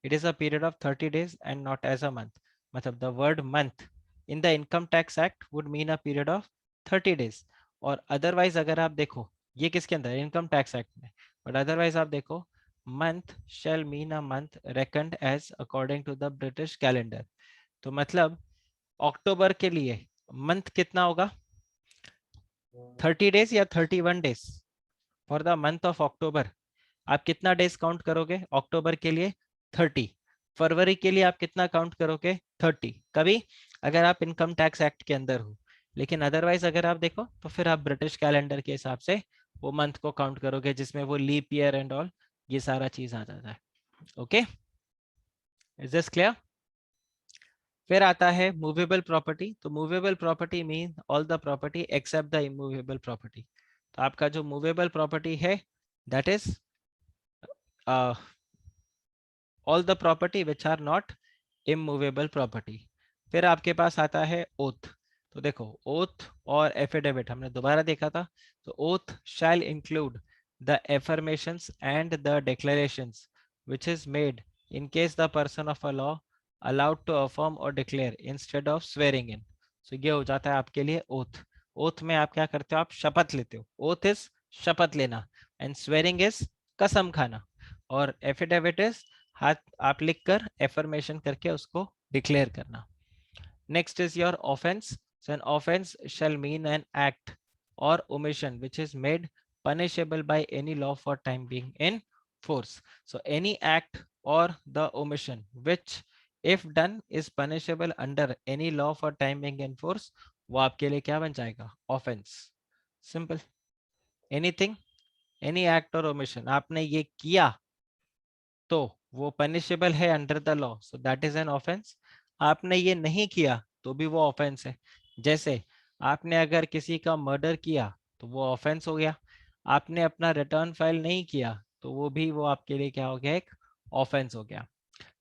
Speaker 1: It is a period of 30 days and not as a month. मतलब the word month in the income tax act would mean a period of 30 days. और otherwise अगर आप देखो ये किसके अंदर, इनकम टैक्स एक्ट में, बट अदरवाइज आप देखो month shall mean a month reckoned as according to the British calendar. तो मतलब अक्टूबर के लिए मंथ कितना होगा? 30 days या 31 days for the month of October? आप कितना डेज काउंट करोगे अक्टूबर के लिए? 30. फरवरी के लिए आप कितना काउंट करोगे? 30. कभी अगर आप इनकम टैक्स एक्ट के अंदर हो, लेकिन अदरवाइज अगर आप देखो तो फिर आप ब्रिटिश कैलेंडर के हिसाब से वो मंथ को काउंट करोगे जिसमें वो लीप ईयर एंड ऑल ये सारा चीज आ जाता है. Okay, is this clear? फिर आता है मूवेबल प्रॉपर्टी. तो movable property mean all the property except the immovable property. तो आपका जो मूवेबल प्रॉपर्टी है that is all the property which are not immovable property. फिर आपके पास आता है oath. तो देखो oath और affidavit हमने दोबारा देखा था. तो oath shall include the affirmations and the declarations which is made in case the person of a law allowed to affirm or declare instead of swearing in. So ये हो जाता है आपके लिए oath. ओथ में आप क्या करते हो, आप शपथ लेते हो, ओथ इज शपथ लेना, एंड स्वेरिंग इज कसम खाना, और एफिडेविट इज हाथ आप लिख कर एफर्मेशन करके उसको डिक्लेयर करना। Next is your offence. So an offence shall mean an act or omission which is made punishable by any law for time being in force. So any act or the omission which if done is punishable under any law for time being in force, वो आपके लिए क्या बन जाएगा, offence. Simple, anything, any act और omission आपने ये किया तो वो पनिशेबल है under the law, so that is an offence. आपने ये नहीं किया तो भी वो ऑफेंस है। जैसे आपने अगर किसी का मर्डर किया तो वो ऑफेंस हो गया, आपने अपना रिटर्न फाइल नहीं किया तो वो आपके लिए क्या हो गया, एक ऑफेंस हो गया।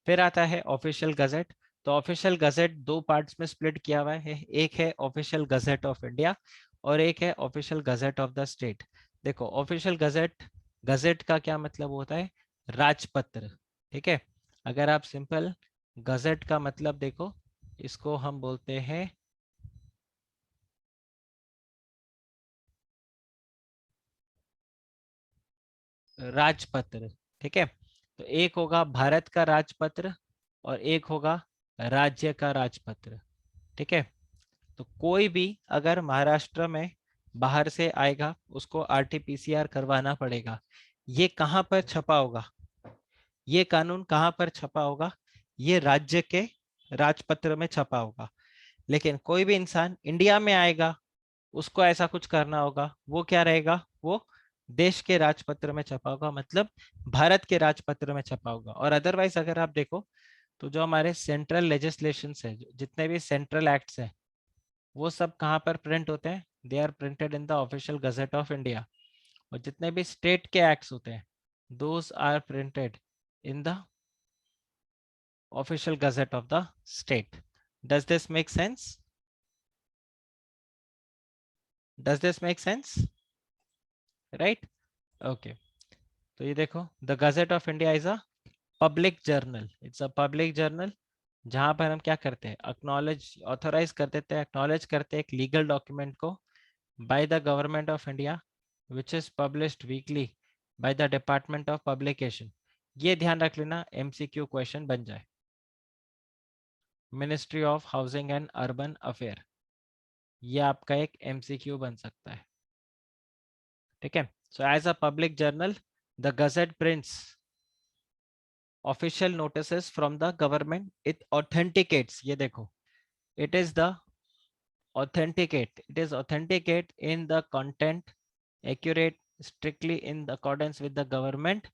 Speaker 1: फिर आता है ऑफिशियल गजेट। तो ऑफिशियल गजेट दो पार्ट्स में स्प्लिट किया हुआ है, एक है ऑफिशियल गजेट ऑफ इंडिया और एक है official gazette of the state. देखो ऑफिशियल गजेट, गजेट का क्या मतलब होता है, राजपत्र, ठीक है। अगर आप सिंपल गजेट का मतलब देखो, इसको हम बोलते हैं राजपत्र, ठीक है। तो एक होगा भारत का राजपत्र और एक होगा राज्य का राजपत्र, ठीक है। तो कोई भी अगर महाराष्ट्र में बाहर से आएगा उसको आरटीपीसीआर करवाना पड़ेगा। ये कहाँ पर छपा होगा, ये कानून कहाँ पर छपा होगा, ये राज्य के राजपत्र में छपा होगा। लेकिन कोई भी इंसान इंडिया में आएगा उसको ऐसा कुछ करना होगा, वो क्या रहेगा, वो देश के राजपत्र में छपा होगा, मतलब भारत के राजपत्र में छपा होगा। और अदरवाइज अगर आप देखो तो जो हमारे सेंट्रल लेजिस्लेशन है, जितने भी सेंट्रल एक्ट्स हैं, वो सब कहाँ पर प्रिंट होते हैं, they are printed in the official gazette of India. और जितने भी स्टेट के एक्ट्स होते हैं, those are printed in the official gazette of the state. Does this make sense, does this make sense, right? Okay, तो ये देखो the gazette of India is a public journal, it's a public journal, जहां पर हम क्या करते हैं, acknowledge, authorise कर देते हैं, एक्नॉलेज करते हैं एक लीगल डॉक्यूमेंट को by the government of India which is published weekly by the Department of Publication। ये ध्यान रख लेना, एमसीक्यू क्वेश्चन बन जाए। Ministry of Housing and Urban Affair, ये आपका एक एमसीक्यू बन सकता है, ठीक है। So as a public journal the gazette prints official notices from the government, it authenticates, ये देखो, it is the authenticate, it is authenticate in the content, accurate, strictly in accordance with the government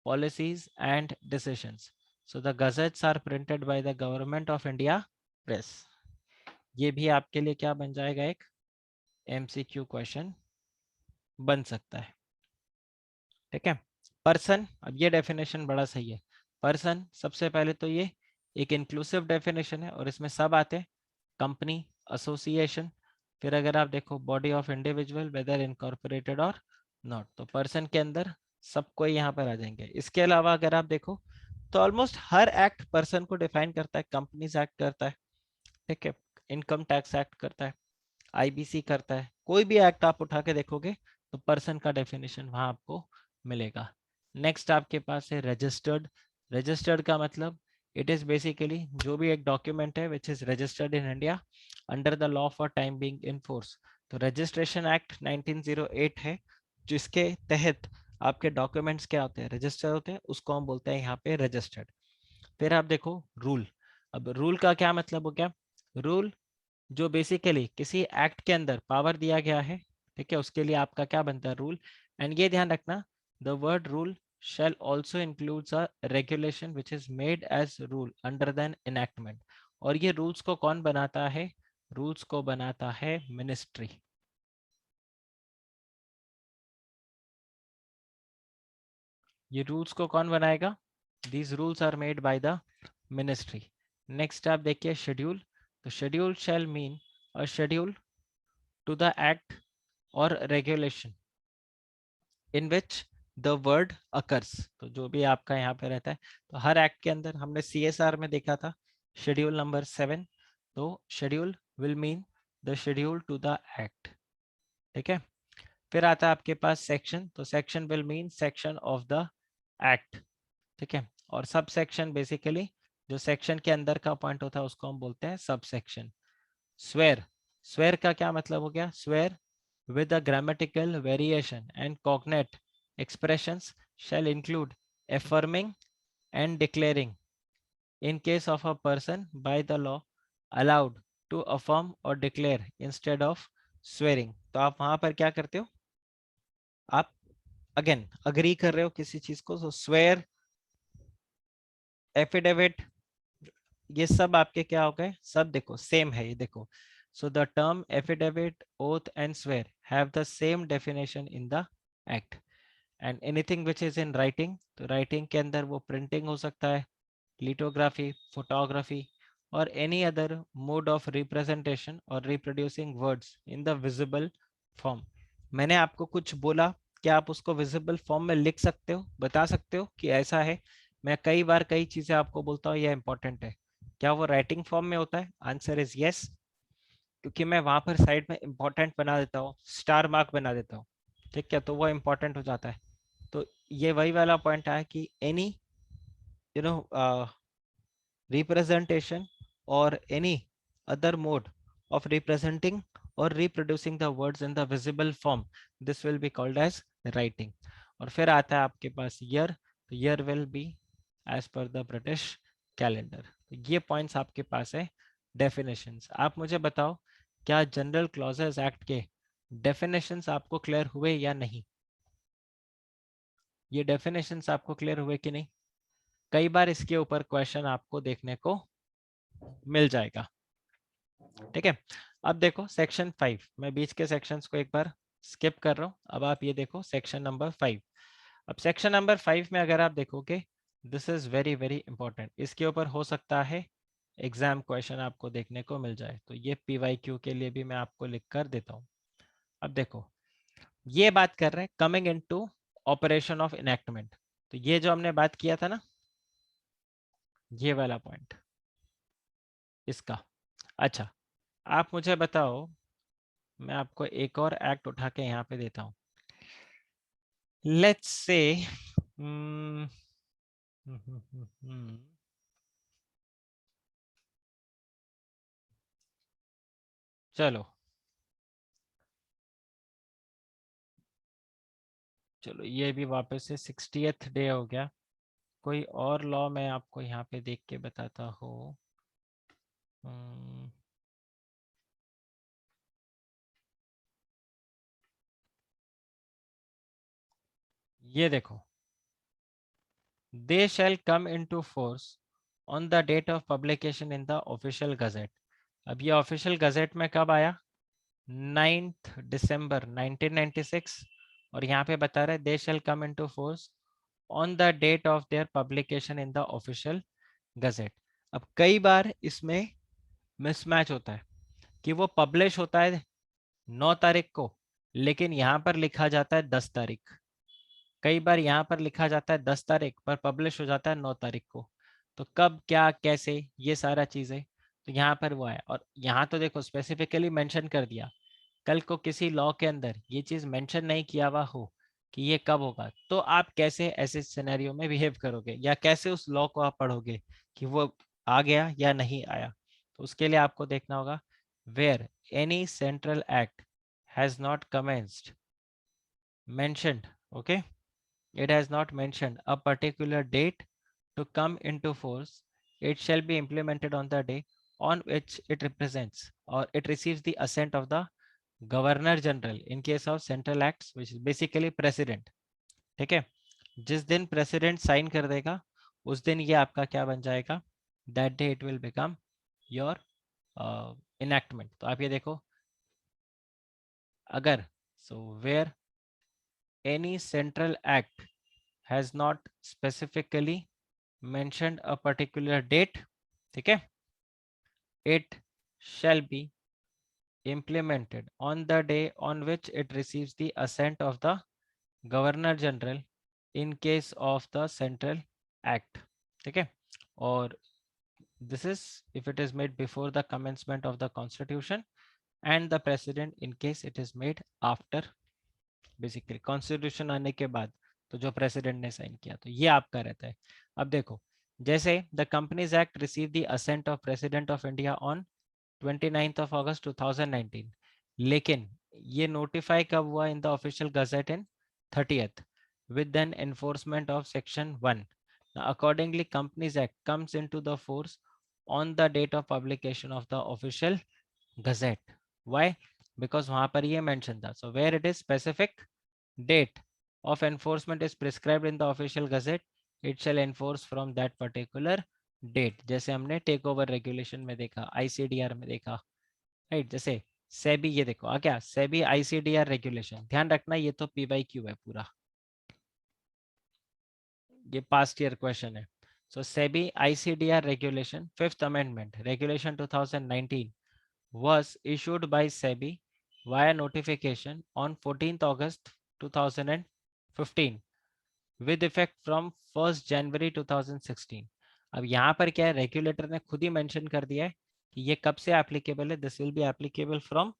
Speaker 1: policies and decisions। So the gazettes are printed by the government of India press। ये भी आपके लिए क्या बन जाएगा, एक MCQ question बन सकता है, ठीक है। पर्सन, अब ये डेफिनेशन बड़ा सही है। पर्सन सबसे पहले तो ये एक इंक्लूसिव डेफिनेशन है और इसमें सब आते हैं, कंपनी, एसोसिएशन, फिर अगर आप देखो body of individual weather incorporated और नॉट, तो पर्सन के अंदर सब कोई यहाँ पर आ जाएंगे। इसके अलावा अगर आप देखो तो ऑलमोस्ट हर एक्ट पर्सन को डिफाइन करता है, कंपनीज एक्ट करता है, ठीक है, इनकम टैक्स एक्ट करता है, आईबीसी करता है, कोई भी एक्ट आप उठा के देखोगे तो पर्सन का डेफिनेशन वहां आपको मिलेगा। नेक्स्ट आपके पास है रजिस्टर्ड। रजिस्टर्ड का मतलब इट इज बेसिकली जो भी एक डॉक्यूमेंट है which is registered in India under the law for time being in force. तो रजिस्ट्रेशन एक्ट 1908 है जिसके तहत आपके डॉक्यूमेंट्स क्या होते हैं, रजिस्टर होते हैं, उसको हम बोलते हैं यहाँ पे रजिस्टर्ड। फिर आप देखो रूल। अब रूल का क्या मतलब हो गया, रूल जो बेसिकली किसी एक्ट के अंदर पावर दिया गया है, ठीक है, उसके लिए आपका क्या बनता है, रूल। एंड ये ध्यान रखना, the word rule shall also includes a regulation which is made as rule under the enactment। और ये रूल्स को कौन बनाता है, रूल्स को बनाता है मिनिस्ट्री। ये रूल्स को कौन बनाएगा, these rules are made by the ministry। Next आप देखिए शेड्यूल। तो schedule shall mean a schedule to the act or regulation in which the word occurs. तो जो भी आपका यहाँ पे रहता है, तो हर एक्ट के अंदर हमने सीएसआर में देखा था शेड्यूल नंबर 7, तो schedule will mean the schedule to the act. ठीक है। फिर आता है आपके पास सेक्शन, तो section will mean section of the act. ठीक है। और सब सेक्शन बेसिकली जो सेक्शन के अंदर का पॉइंट होता है उसको हम बोलते हैं सब सेक्शन। स्वेर, स्वेर का क्या मतलब हो गया? Swear with a grammatical variation and cognate expressions shall include affirming and declaring in case of a person by the law allowed to affirm or declare instead of swearing। तो आप वहां पर क्या करते हो? आप अगेन अग्री कर रहे हो किसी चीज को, तो स्वेयर, एफिडेविट, ये सब आपके क्या हो गए? सब देखो सेम है, ये देखो। So the term affidavit, oath and swear have the same definition in the act. And anything which is in writing, तो राइटिंग के अंदर वो प्रिंटिंग हो सकता है, लिथोग्राफी, फोटोग्राफी, और any other mode of representation और reproducing words in the visible form. मैंने आपको कुछ बोला, क्या आप उसको विजिबल फॉर्म में लिख सकते हो, बता सकते हो कि ऐसा है? मैं कई बार कई चीजें आपको बोलता हूँ ये इंपॉर्टेंट है, क्या वो राइटिंग फॉर्म में होता है? आंसर इज यस, क्योंकि मैं वहां पर साइड में इंपॉर्टेंट बना देता हूँ, स्टार मार्क बना देता हूँ। ठीक है, तो वो इंपॉर्टेंट हो जाता है। तो ये वही वाला पॉइंट है कि any you know representation or any other mode of representing or reproducing the words in the visible form, this will be called as writing। और फिर आता है आपके पास year, तो year will be as per the British calendar। ये points आपके पास है डेफिनेशंस। आप मुझे बताओ, क्या जनरल क्लॉजेस एक्ट के डेफिनेशंस आपको क्लियर हुए या नहीं? ये डेफिनेशंस आपको क्लियर हुए कि नहीं? कई बार इसके ऊपर क्वेश्चन आपको देखने को मिल जाएगा। ठीक है। अब देखो सेक्शन 5, मैं बीच के सेक्शंस को एक बार स्किप कर रहा हूँ। अब आप ये देखो सेक्शन नंबर 5। अब सेक्शन नंबर 5 में अगर आप देखोगे, this is very very important, इसके ऊपर हो सकता है एग्जाम क्वेश्चन आपको देखने को मिल जाए, तो ये PYQ के लिए भी मैं आपको लिख कर देता हूँ। अब देखो, ये बात कर रहे हैं coming into operation of enactment, तो ये जो हमने बात किया था ना, ये वाला पॉइंट इसका। अच्छा, आप मुझे बताओ, मैं आपको एक और एक्ट उठा के यहाँ पे देता हूँ। लेट्स से चलो चलो, ये भी वापस से 60th डे हो गया। कोई और लॉ मैं आपको यहाँ पे देख के बताता हूँ। हम्म, ये देखो, they shall come into force on the date of publication in the official gazette. अब ये ऑफिशियल गजेट में कब आया? 9th December 1996। और यहाँ पे बता रहे they shall come into force on the date of their publication in the official gazette. अब कई बार इसमें मिसमैच होता है कि वो पब्लिश होता है 9 तारीख को, लेकिन यहाँ पर लिखा जाता है 10 तारीख। कई बार यहाँ पर लिखा जाता है 10 तारीख पर पब्लिश हो जाता है 9 तारीख को। तो कब, क्या, कैसे, ये सारा चीजें तो यहाँ पर वो है। और यहाँ तो देखो स्पेसिफिकली मेंशन कर दिया, कल को किसी लॉ के अंदर ये चीज मेंशन नहीं किया हुआ हो कि ये कब होगा, तो आप कैसे ऐसे सिनेरियो में बिहेव करोगे, या कैसे उस लॉ को आप पढ़ोगे कि वो आ गया या नहीं आया? तो उसके लिए आपको देखना होगा, where any central act has not commenced mentioned, okay, it has not mentioned a particular date to come into force, it shall be implemented on the day on which it represents or it receives the assent of the governor general in case of central acts which is basically president. ठीक है, जिस दिन president sign कर देगा उस दिन ये आपका क्या बन जाएगा? That day it will become your enactment. तो आप ये देखो, अगर so where any central act has not specifically mentioned a particular date, ठीक है, it shall be implemented on the day on which it receives the assent of the governor general in case of the central act। ठीक है, और this is if it is made before the commencement of the constitution, and the president in case it is made after, basically constitution आने के बाद, तो जो president ने sign किया, तो ये आपका रहता है। अब देखो, जैसे the companies act receive the assent of president of India on 29th of August 2019, लेकिन ये नोटिफाई कब हुआ in the official gazette in 30th with an enforcement of section 1. Now, accordingly, Companies Act comes into the force on the date of publication of the official gazette. Why? Because वहां पर ये mention था, so where it is specific date of enforcement is prescribed in the official gazette, it shall enforce from that particular date. जैसे हमने take over regulation में देखा, ICDR में देखा, राइट? जैसे सेबी, ये देखो आ गया सेबी आईसीडीआर रेगुलेशन, ध्यान रखना ये तो पीवाईक्यू है पूरा, ये पास्ट ईयर क्वेश्चन है। So SEBI ICDR regulation fifth amendment regulation 2019 was issued by SEBI via notification on 14th August 2015 with effect from 1st January 2016। अब यहाँ पर क्या है, रेगुलेटर ने खुद ही मेंशन कर दिया है कि ये कब से एप्लीकेबल है, this will be applicable from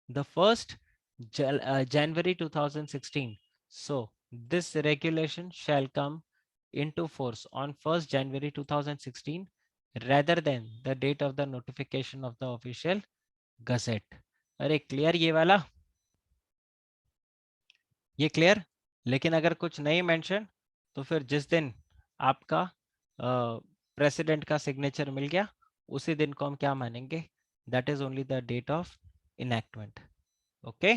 Speaker 1: the 1st January 2016. So this regulation shall come into force on 1st January 2016 rather than the date of the notification of the official gusset. अरे clear ये वाला, ये clear. लेकिन अगर कुछ नहीं mention तो फिर जिस दिन आपका प्रेसिडेंट का सिग्नेचर मिल गया उसी दिन को हम क्या मानेंगे, that is only the date of enactment. Okay,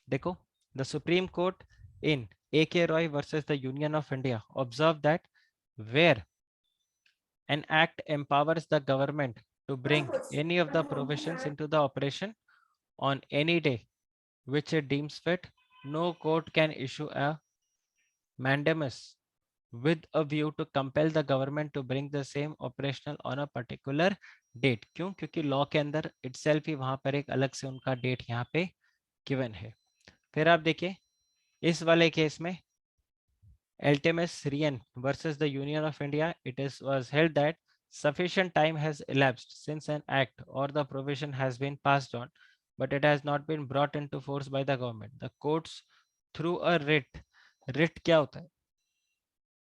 Speaker 1: देखो, the Supreme Court in AK Roy versus the Union of India observed that where an act empowers the government to bring any of the provisions into the operation on any day which it deems fit, no court can issue a mandamus with a view to compel the government to bring the same operational on a particular date। क्यों? क्योंकि law के अंदर itself ही वहां पर एक अलग से उनका डेट यहाँ पे गिवन है। फिर आप देखिए इस वाले केस में Eltemis Rien versus the Union of India, it is was held that sufficient time has elapsed since an act or the provision has been passed on, but it has not been brought into force by the government. The courts through a writ, writ क्या होता है?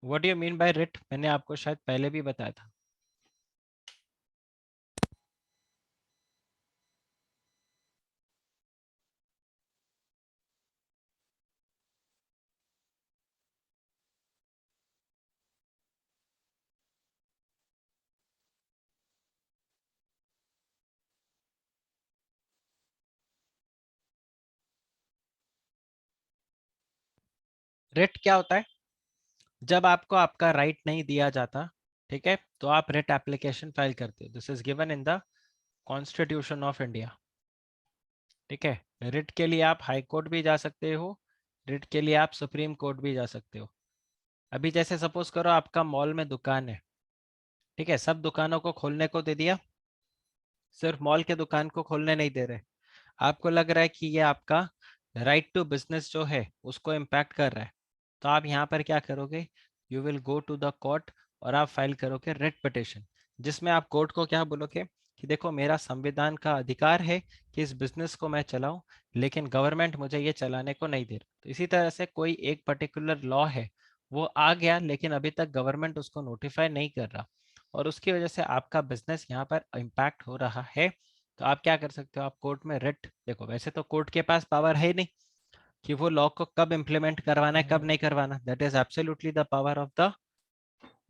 Speaker 1: What do you mean by writ? मैंने आपको शायद पहले भी बताया था। रिट क्या होता है? जब आपको आपका राइट नहीं दिया जाता, ठीक है, तो आप रिट एप्लीकेशन फाइल करते हो। This is given in the constitution of India. ठीक है, रिट के लिए आप हाई कोर्ट भी जा सकते हो, रिट के लिए आप सुप्रीम कोर्ट भी जा सकते हो। अभी जैसे सपोज करो आपका मॉल में दुकान है, ठीक है, सब दुकानों को खोलने को दे दिया, सिर्फ मॉल के दुकान को खोलने नहीं दे रहे। आपको लग रहा है कि ये आपका राइट टू बिजनेस जो है उसको इम्पैक्ट कर रहा है, तो आप यहाँ पर क्या करोगे, you will go to the court और आप फाइल करोगे रिट पिटिशन, जिसमें आप कोर्ट को क्या बोलोगे कि देखो मेरा संविधान का अधिकार है कि इस बिजनेस को मैं चलाऊं, लेकिन गवर्नमेंट मुझे ये चलाने को नहीं दे रहा। तो इसी तरह से कोई एक पर्टिकुलर लॉ है, वो आ गया लेकिन अभी तक गवर्नमेंट उसको नोटिफाई नहीं कर रहा, और उसकी वजह से आपका बिजनेस यहाँ पर इम्पैक्ट हो रहा है, तो आप क्या कर सकते हो, आप कोर्ट में रिट, देखो वैसे तो कोर्ट के पास पावर है नहीं कि वो लॉ को कब इम्प्लीमेंट करवाना है कब नहीं करवाना, that is absolutely the power of the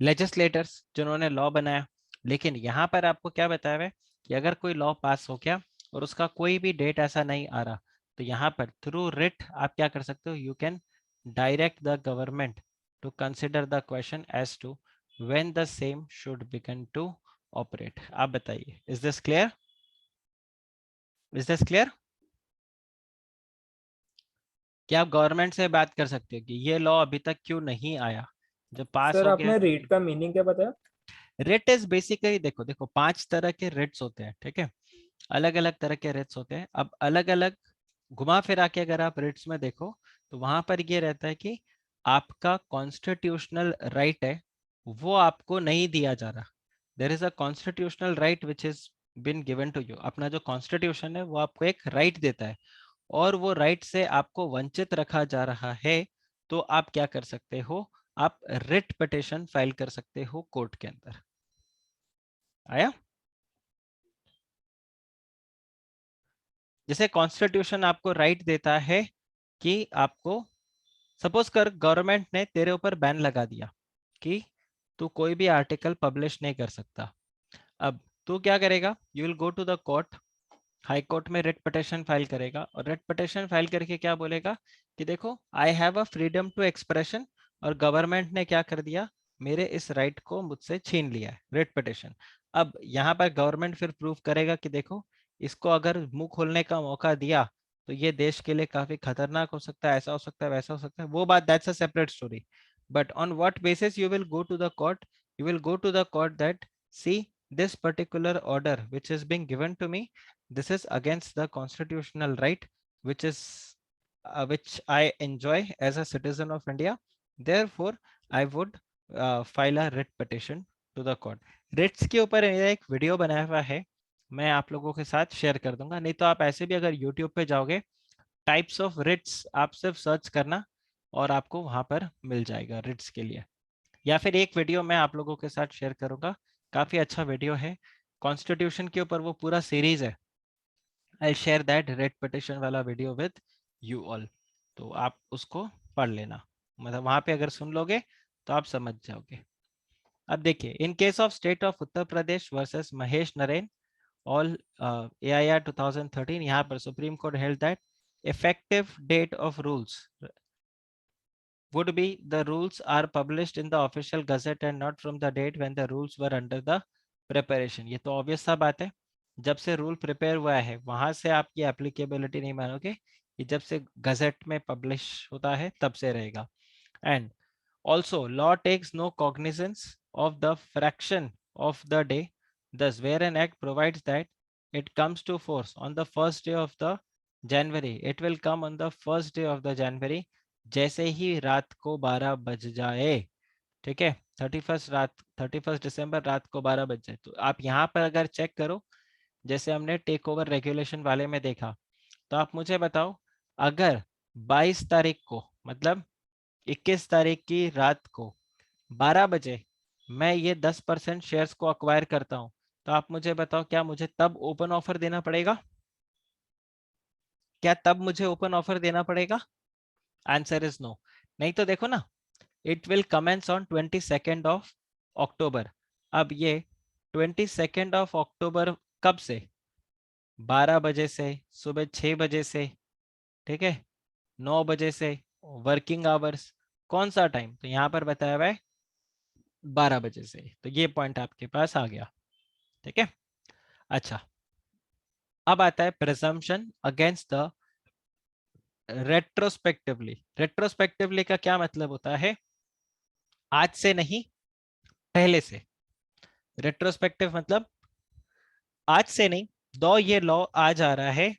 Speaker 1: legislators जिन्होंने लॉ बनाया। लेकिन यहाँ पर आपको क्या बताया है कि अगर कोई लॉ पास हो गया और उसका कोई भी डेट ऐसा नहीं आ रहा, तो यहाँ पर थ्रू रिट आप क्या कर सकते हो, you can direct the government to consider the question as to when the same should begin to operate. आप बताइए, is this clear? Is this clear? क्या आप गवर्नमेंट से बात कर सकते हो कि ये लॉ अभी तक क्यों नहीं आया, जब पास
Speaker 2: सर
Speaker 1: हो गया?
Speaker 2: आपने रीट का मीनिंग क्या बताया?
Speaker 1: रेट इज बेसिकली, देखो देखो 5 तरह के रेट्स होते हैं, ठीक है, अलग अलग तरह के रेट्स होते हैं। अब अलग अलग घुमा फिरा के अगर आप रेट्स में देखो तो वहां पर ये रहता है कि आपका कॉन्स्टिट्यूशनल राइट है वो आपको नहीं दिया जा रहा। There is a constitutional right which is been given to you. अपना जो कॉन्स्टिट्यूशन है वो आपको एक राइट देता है, और वो राइट से आपको वंचित रखा जा रहा है, तो आप क्या कर सकते हो, आप रिट पिटिशन फाइल कर सकते हो कोर्ट के अंदर। आया? जैसे कॉन्स्टिट्यूशन आपको राइट देता है कि आपको, सपोज कर गवर्नमेंट ने तेरे ऊपर बैन लगा दिया कि तू कोई भी आर्टिकल पब्लिश नहीं कर सकता। अब तू क्या करेगा, you will go to the court, high court में रिट पिटिशन फाइल करेगा, और रिट पिटिशन फाइल करके क्या बोलेगा कि देखो I have a freedom to expression, और गवर्नमेंट ने क्या कर दिया, मेरे इस राइट को मुझसे छीन लिया है, रिट पिटिशन। अब यहाँ पर गवर्नमेंट फिर प्रूव करेगा कि देखो, इसको अगर मुंह खोलने का मौका दिया तो ये देश के लिए काफी खतरनाक हो सकता है, ऐसा हो सकता है, वैसा हो सकता है, वो बात that's a separate story. But on what basis you will go to the court, you will go to the court that see this particular order which is being given to me, this is against the constitutional right which I enjoy as a citizen of India. Therefore I would file a writ petition to the court. Writs के ऊपर मेरा एक video बनाया हुआ है, मैं आप लोगों के साथ शेयर कर दूंगा। नहीं तो आप ऐसे भी अगर YouTube पे जाओगे, टाइप्स ऑफ रिट्स आप सिर्फ सर्च करना और आपको वहां पर मिल जाएगा रिट्स के लिए। या फिर एक वीडियो मैं आप लोगों के साथ शेयर करूंगा, काफी अच्छा वीडियो है कॉन्स्टिट्यूशन के ऊपर, वो पूरा सीरीज है। I share that rate petition वाला वीडियो विद यू ऑल, तो आप उसको पढ़ लेना, मतलब वहां पे अगर सुन लोगे तो आप समझ जाओगे। अब देखिए, in case of state of Uttar Pradesh versus Mahesh Naren all AIR 2013, यहाँ पर supreme court held that effective date of rules would be the rules are published in the official gazette and not from the date when the rules were under the preparation। ये तो obvious सा बात है, जब से rule prepare हुआ है वहां से आपकी एप्लीकेबिलिटी नहीं मानोगे, ये जब से गजट में पब्लिश होता है तब से रहेगा। And also law takes no cognizance of the fraction of the day, thus where an act provides that it comes to force on the first day of the January, it will come on the first day of the January, जैसे ही रात को 12 बज जाए। ठीक है, 31 दिसंबर रात को 12 बज जाए। तो आप यहाँ पर अगर चेक करो, जैसे हमने टेक ओवर रेगुलेशन वाले में देखा, तो आप मुझे बताओ, अगर 22 तारीख को, मतलब 21 तारीख की रात को 12 बजे मैं ये 10% शेयर्स को अक्वायर करता हूं, तो आप मुझे बताओ, क्या मुझे तब ओपन ऑफर देना पड़ेगा? क्या तब मुझे ओपन ऑफर देना पड़ेगा? Answer is no. नहीं तो देखो ना, it will commence on 22 of October. अब ये 22 ऑफ अक्टूबर कब से? 12 बजे से, सुबह 6 बजे से, ठीक है, 9 बजे से, वर्किंग आवर्स, कौन सा टाइम? तो यहाँ पर बताया हुआ है 12 बजे से, तो ये पॉइंट आपके पास आ गया। ठीक है, अच्छा, अब आता है presumption against the retrospectively. Retrospectively का क्या मतलब होता है? आज से नहीं, पहले से। रेट्रोस्पेक्टिव मतलब आज से नहीं, दो ये लॉ आज आ रहा है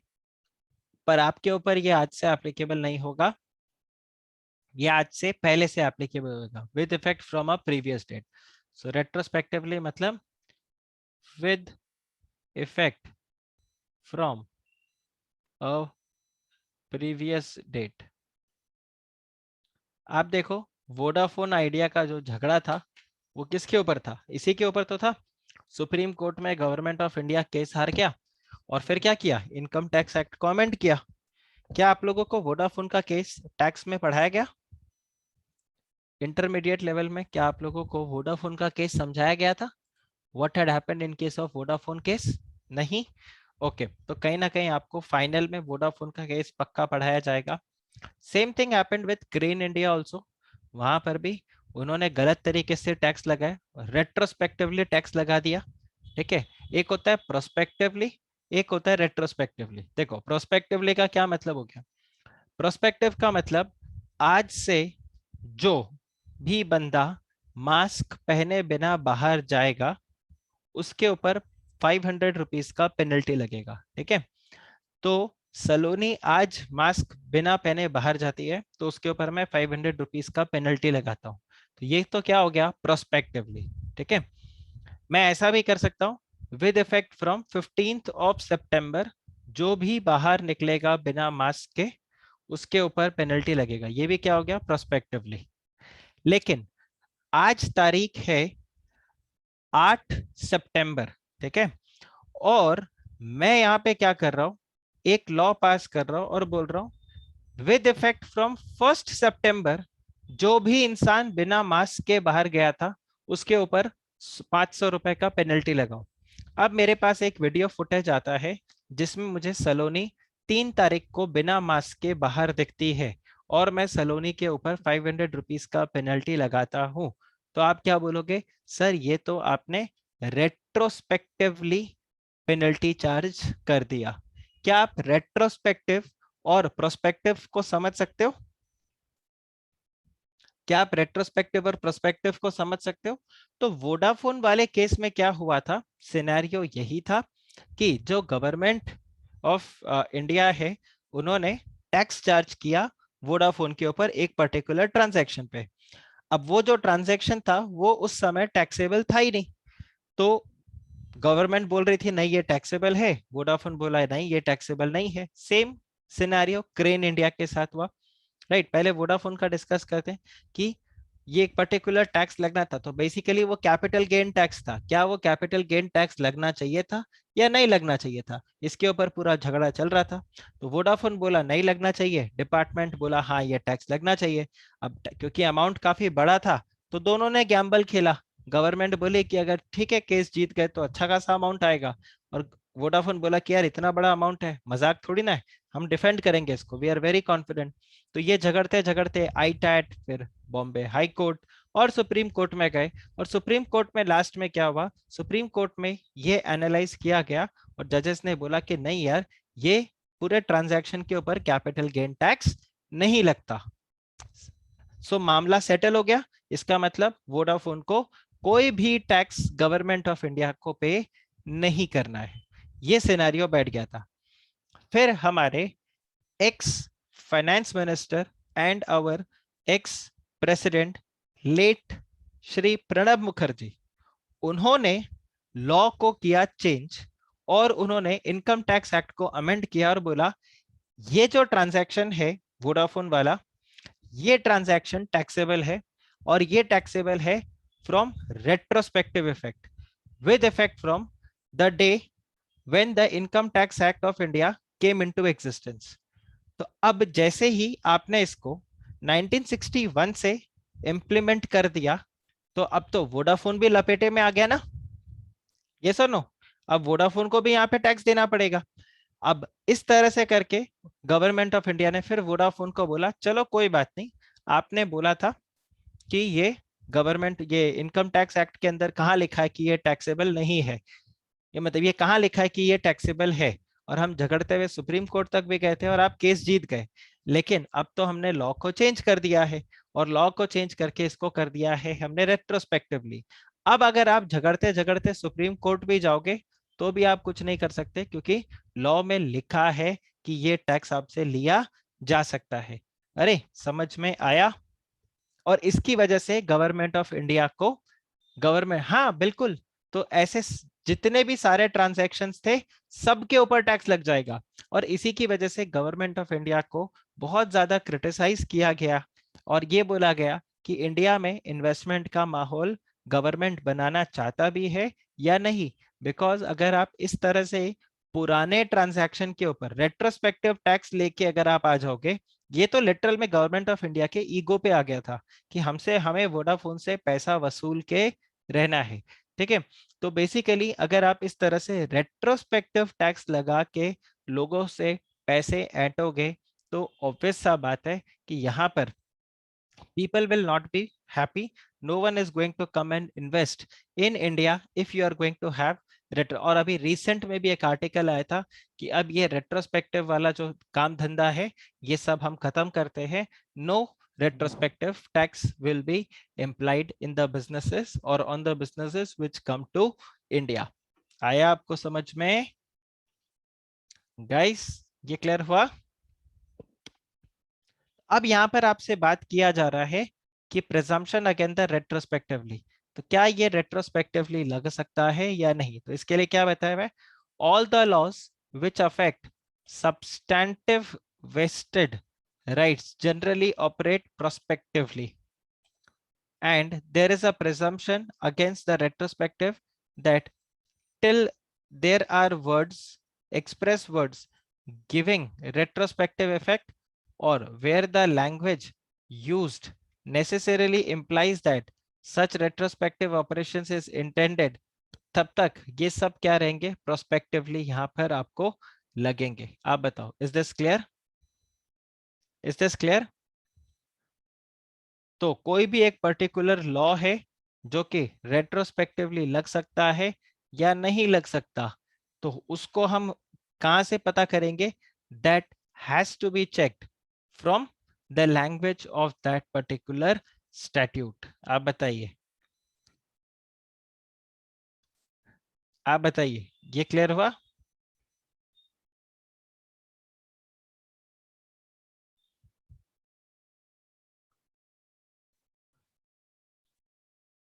Speaker 1: पर आपके ऊपर ये आज से एप्लीकेबल नहीं होगा, ये आज से पहले से एप्लीकेबल होगा, with effect from a previous date. So retrospectively मतलब with effect from a previous date. आप देखो, वोडाफोन आइडिया का जो झगड़ा था वो किसके ऊपर था? इसी के ऊपर तो था। सुप्रीम कोर्ट में गवर्नमेंट ऑफ इंडिया केस हार गया, और फिर क्या किया, इनकम टैक्स एक्ट को अमेंड किया। क्या आप लोगों को वोडाफोन का केस टैक्स में पढ़ाया गया? इंटरमीडिएट लेवल में क्या आप लोगों को वोडाफोन का केस समझाया गया था? What had happened in case of Vodafone case? नहीं। ओके, तो कहीं ना कहीं आपको फाइनल में वोडाफोन का केस पक्का पढ़ाया जाएगा। Same thing happened with green India also, वहां पर भी उन्होंने गलत तरीके से टैक्स लगाए, रेट्रोस्पेक्टिवली टैक्स लगा दिया। ठीक है, एक होता है प्रोस्पेक्टिवली, एक होता है रेट्रोस्पेक्टिवली। देखो, प्रोस्पेक्टिवली का क्या मतलब हो गया? प्रोस्पेक्टिव का मतलब आज से जो भी बंदा मास्क पहने बिना बाहर जाएगा उसके ऊपर 500 रुपीज का पेनल्टी लगेगा। ठीक है, तो सलोनी आज मास्क बिना पहने बाहर जाती है तो उसके ऊपर मैं 500 रुपीज का पेनल्टी लगाता हूँ। तो ये तो क्या हो गया, प्रोस्पेक्टिवली। ठीक है, मैं ऐसा भी कर सकता हूँ with effect from 15th of सितंबर, जो भी बाहर निकलेगा बिना मास्क के उसके ऊपर पेनल्टी लगेगा। ये भी क्या हो गया, प्रोस्पेक्टिवली। लेकिन आज तारीख है 8 सितंबर, ठीक है, और मैं यहाँ पे क्या कर रहा हूं, एक लॉ पास कर रहा हूं और बोल रहा हूं विद इफेक्ट फ्रॉम 1 सितंबर, जो भी इंसान बिना मास्क के बाहर गया था उसके ऊपर 500 रुपए का पेनल्टी लगाओ। अब मेरे पास एक वीडियो फुटेज आता है जिसमें मुझे सलोनी 3 तारीख को बिना मास्क के बाहर दिखती है और मैं सलोनी के ऊपर 500 रुपीज का पेनल्टी लगाता हूं। तो आप क्या बोलोगे, सर ये तो आपने रेट्रोस्पेक्टिवली पेनल्टी चार्ज कर दिया। क्या आप रेट्रोस्पेक्टिव और प्रोस्पेक्टिव को समझ सकते हो? क्या आप रेट्रोस्पेक्टिव और प्रोस्पेक्टिव को समझ सकते हो? तो वोडाफोन वाले केस में क्या हुआ था, सिनेरियो यही था कि जो गवर्नमेंट ऑफ इंडिया है उन्होंने टैक्स चार्ज किया वोडाफोन के ऊपर एक पर्टिकुलर ट्रांजैक्शन पे। अब वो जो ट्रांजैक्शन था वो उस समय टैक्सेबल था ही नहीं, तो गवर्नमेंट बोल रही थी नहीं ये टैक्सेबल है, वोडाफोन बोला है नहीं ये टैक्सेबल नहीं है। सेम सिनेरियो क्रेन इंडिया के साथ हुआ, राइट। पहले वोडाफोन का डिस्कस करते हैं कि ये एक पर्टिकुलर टैक्स लगना था, तो बेसिकली वो कैपिटल गेन टैक्स था। क्या वो कैपिटल गेन टैक्स लगना चाहिए था या नहीं लगना चाहिए था, इसके ऊपर पूरा झगड़ा चल रहा था। तो वोडाफोन बोला नहीं लगना चाहिए, डिपार्टमेंट बोला हाँ ये टैक्स लगना चाहिए। अब क्योंकि अमाउंट काफी बड़ा था तो दोनों ने गैम्बल खेला। गवर्नमेंट बोले कि अगर ठीक है केस जीत गए तो अच्छा खासा अमाउंट आएगा, और वोडाफोन बोला कि यार इतना बड़ा अमाउंट है, मजाक थोड़ी ना है, हम डिफेंड करेंगे इसको, वी आर वेरी कॉन्फिडेंट। तो ये झगड़ते झगड़ते आईटैट, फिर बॉम्बे हाई कोर्ट और सुप्रीम कोर्ट में गए। और सुप्रीम कोर्ट में लास्ट में क्या हुआ, सुप्रीम कोर्ट में ये एनालाइज किया गया और जजेस ने बोला कि नहीं यार, ये पूरे ट्रांजैक्शन के ऊपर कैपिटल गेन टैक्स नहीं लगता। सो मामला सेटल हो गया। इसका मतलब वोडाफोन को कोई भी टैक्स गवर्नमेंट ऑफ इंडिया को पे नहीं करना है। ये सिनेरियो बैठ गया था। फिर हमारे ex finance minister and our ex president late Shri Pranab Mukherjee, उन्होंने लॉ को किया चेंज और उन्होंने इनकम टैक्स एक्ट को अमेंड किया और बोला ये जो ट्रांजैक्शन है वोडाफोन वाला, ये ट्रांजैक्शन टैक्सेबल है और ये टैक्सेबल है from retrospective effect, with effect from the day when the income tax act of India came into existence. तो अब जैसे ही आपने इसको 1961 से इंप्लीमेंट कर दिया तो अब तो वोडाफोन भी लपेटे में आ गया ना, ये सर नो। अब वोडाफोन को भी यहाँ पे टैक्स देना पड़ेगा। अब इस तरह से करके गवर्नमेंट ऑफ इंडिया ने फिर वोडाफोन को बोला चलो कोई बात नहीं, आपने बोला था कि ये गवर्नमेंट, ये इनकम टैक्स एक्ट के अंदर कहाँ लिखा है कि ये टैक्सेबल नहीं है, ये मतलब ये कहाँ लिखा है कि ये टैक्सेबल है। और हम झगड़ते हुए सुप्रीम कोर्ट तक भी गए थे और आप केस जीत गए। लेकिन अब तो हमने लॉ को चेंज कर दिया है और लॉ को चेंज करके इसको कर दिया है हमने रेट्रोस्पेक्टिवली। अब अगर आप झगड़ते झगड़ते सुप्रीम कोर्ट भी जाओगे तो भी आप कुछ नहीं कर सकते, क्योंकि लॉ में लिखा है कि ये टैक्स आपसे लिया जा सकता है। अरे समझ में आया? और इसकी वजह से गवर्नमेंट ऑफ इंडिया को, गवर्नमेंट, हाँ बिल्कुल, तो ऐसे जितने भी सारे ट्रांजैक्शंस थे सबके ऊपर टैक्स लग जाएगा। और इसी की वजह से गवर्नमेंट ऑफ इंडिया को बहुत ज्यादा क्रिटिसाइज किया गया और ये बोला गया कि इंडिया में इन्वेस्टमेंट का माहौल गवर्नमेंट बनाना चाहता भी है या नहीं। बिकॉज अगर आप इस तरह से पुराने ट्रांजैक्शन के ऊपर रेट्रोस्पेक्टिव टैक्स लेके अगर आप आ जाओगे, ये तो लिटरल में गवर्नमेंट ऑफ इंडिया के ईगो पे आ गया था कि हमसे, हमें वोडाफोन से पैसा वसूल के रहना है, ठीक है। तो बेसिकली अगर आप इस तरह से रेट्रोस्पेक्टिव टैक्स लगा के लोगों से पैसे ऐंठोगे तो ऑब्वियस सा बात है कि यहाँ पर people will not be happy. No one is going to come and invest in India if you are going to have retro। और अभी रिसेंट में भी एक आर्टिकल आया था कि अब ये रेट्रोस्पेक्टिव वाला जो काम धंधा है ये सब हम खत्म करते हैं। No retrospective tax will be implied in the businesses or on the businesses which come to India। आया आपको समझ में गाइस? ये क्लियर हुआ? अब यहां पर आपसे बात किया जा रहा है कि प्रिजम्पशन अगेन द रेट्रोस्पेक्टिवली। तो क्या ये रेट्रोस्पेक्टिवली लग सकता है या नहीं? तो इसके लिए क्या बताया हुआ है? All the laws which affect substantive vested rights generally operate prospectively, and there is a presumption against the retrospective that till there are words, express words giving retrospective effect, or where the language used necessarily implies that such retrospective operations is intended, तब तक ये सब क्या रहेंगे? Prospectively यहाँ पर आपको लगेंगे। आप बताओ, is this clear? Is this clear? तो कोई भी एक पर्टिकुलर लॉ है जो कि रेट्रोस्पेक्टिवली लग सकता है या नहीं लग सकता, तो उसको हम कहां से पता करेंगे? That has to be checked from the language of that particular statute. आप बताइए, आप बताइए, ये क्लियर हुआ?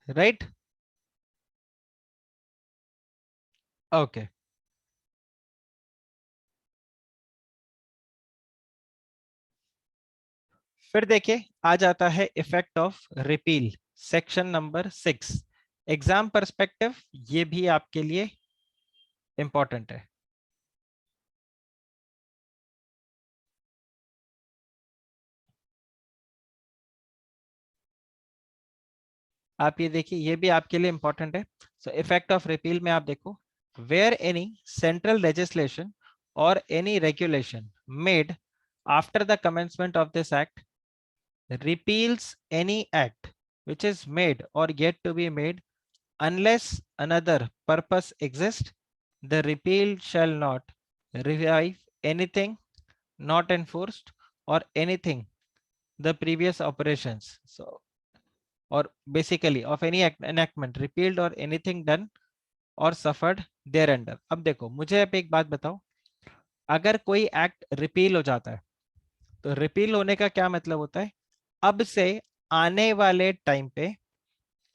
Speaker 1: राइट? ओके। फिर देखिए, आ जाता है effect of repeal, section number 6। Exam perspective ये भी आपके लिए इंपॉर्टेंट है। आप ये देखिए, ये भी आपके लिए इंपॉर्टेंट है। सो इफेक्ट ऑफ रिपील में आप देखो, वेयर एनी सेंट्रल लेजिस्लेशन और any regulation made after the commencement of this act repeals any act which is made or yet to be made unless another purpose exists, the repeal shall not revive anything not enforced or anything the previous operations. So or basically of any enactment repealed or anything done or suffered thereunder। अब देखो, मुझे अब एक बात बताओ, अगर कोई act repeal हो जाता है तो रिपील होने का क्या मतलब होता है? अब से आने वाले टाइम पे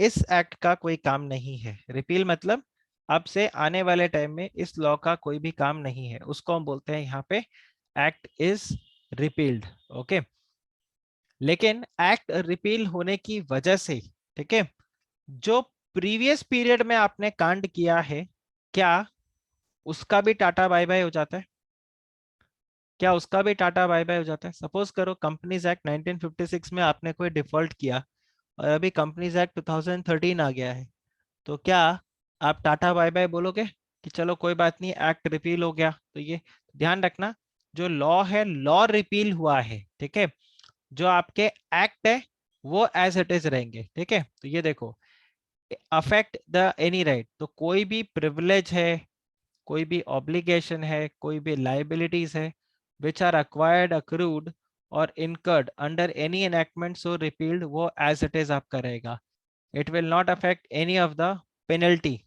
Speaker 1: इस एक्ट का कोई काम नहीं है। रिपील मतलब अब से आने वाले टाइम में इस लॉ का कोई भी काम नहीं है, उसको हम बोलते हैं यहाँ पे एक्ट इज रिपील्ड। ओके, लेकिन एक्ट रिपील होने की वजह से, ठीक है, जो प्रीवियस पीरियड में आपने कांड किया है, क्या उसका भी टाटा बाय बाय हो जाता है? क्या उसका भी टाटा बाय बाय हो जाता है? सपोज करो कंपनीज एक्ट 1956 में आपने कोई डिफॉल्ट किया और अभी कंपनीज एक्ट 2013 आ गया है, तो क्या आप टाटा बाय बाय बोलोगे कि चलो कोई बात नहीं, एक्ट रिपील हो गया? तो ये ध्यान रखना, जो लॉ है, लॉ रिपील हुआ है, ठीक है, जो आपके एक्ट है वो एज इट इज रहेंगे। ठीक है, तो ये देखो, अफेक्ट द एनी राइट, तो कोई भी प्रिविलेज है, कोई भी ऑब्लिगेशन है, कोई भी लाइबिलिटीज है विच आर अक्वायर्ड, अक्रूड और इनकर्ड अंडर एनी एनैक्टमेंट सो रिपील्ड, वो एज इट इज आपका रहेगा। It will not affect any of the penalty,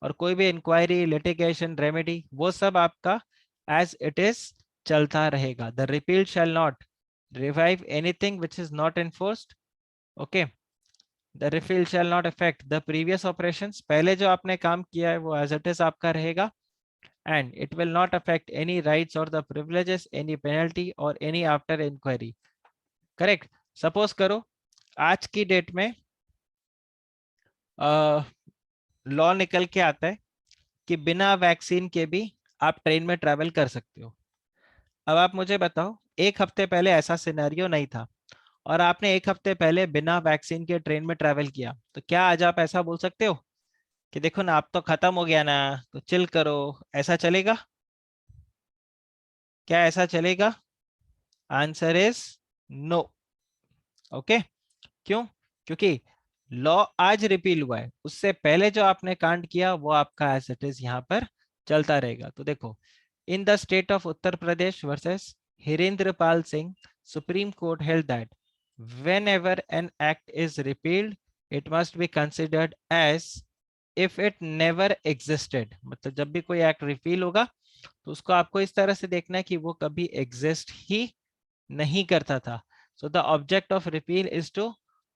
Speaker 1: और कोई भी इंक्वायरी, लिटिगेशन, रेमेडी, वो सब आपका एज इट इज चलता रहेगा। The repeal shall not revive anything which is not enforced. Okay, the refill shall not affect the previous operations, पहले जो आपने काम किया है वो एज इट इज आपका रहेगा। And it will not affect any rights और द प्रिविलेजेस, एनी पेनल्टी और any after inquiry. Correct? Suppose करो आज की डेट में लॉ निकल के आता है कि बिना वैक्सीन के भी आप ट्रेन में ट्रैवल कर सकते हो। अब आप मुझे बताओ, एक हफ्ते पहले ऐसा सिनेरियो नहीं था और आपने एक हफ्ते पहले बिना वैक्सीन के ट्रेन में ट्रैवल किया, तो क्या आज आप ऐसा बोल सकते हो कि देखो ना, आप तो खत्म हो गया ना, तो चिल करो? ऐसा चलेगा? क्या ऐसा चलेगा? Answer is no. ओके, क्यों? क्योंकि लॉ आज रिपील हुआ है, उससे पहले जो आपने कांड किया वो आपका एज इट इज यहाँ पर चलता रहेगा। तो देखो, in the state of Uttar Pradesh versus Hirendra Pal Singh, supreme court held that whenever an act is repealed it must be considered as if it never existed। मतलब जब भी कोई एक्ट रिपील होगा तो उसको आपको इस तरह से देखना है कि वो कभी एग्जिस्ट ही नहीं करता था। So the object of repeal is to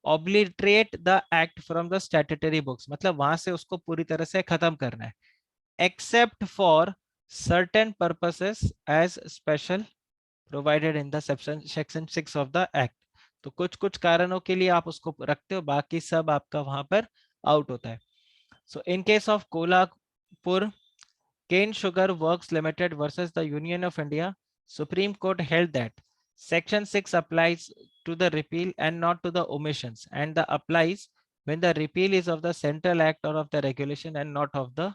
Speaker 1: obliterate the act from the statutory books, मतलब वहां से उसको पूरी तरह से खत्म करना है, except for certain purposes as special provided in the section 6 of the act. तो कुछ कुछ कारणों के लिए आप उसको रखते हो, बाकी सब आपका वहां पर आउट होता है। So in case of Kolhapur Cane Sugar Works Limited versus the Union of India, Supreme Court held that Section 6 applies to the repeal and not to the omissions, and the applies when the repeal is of the central act or of the regulation and not of the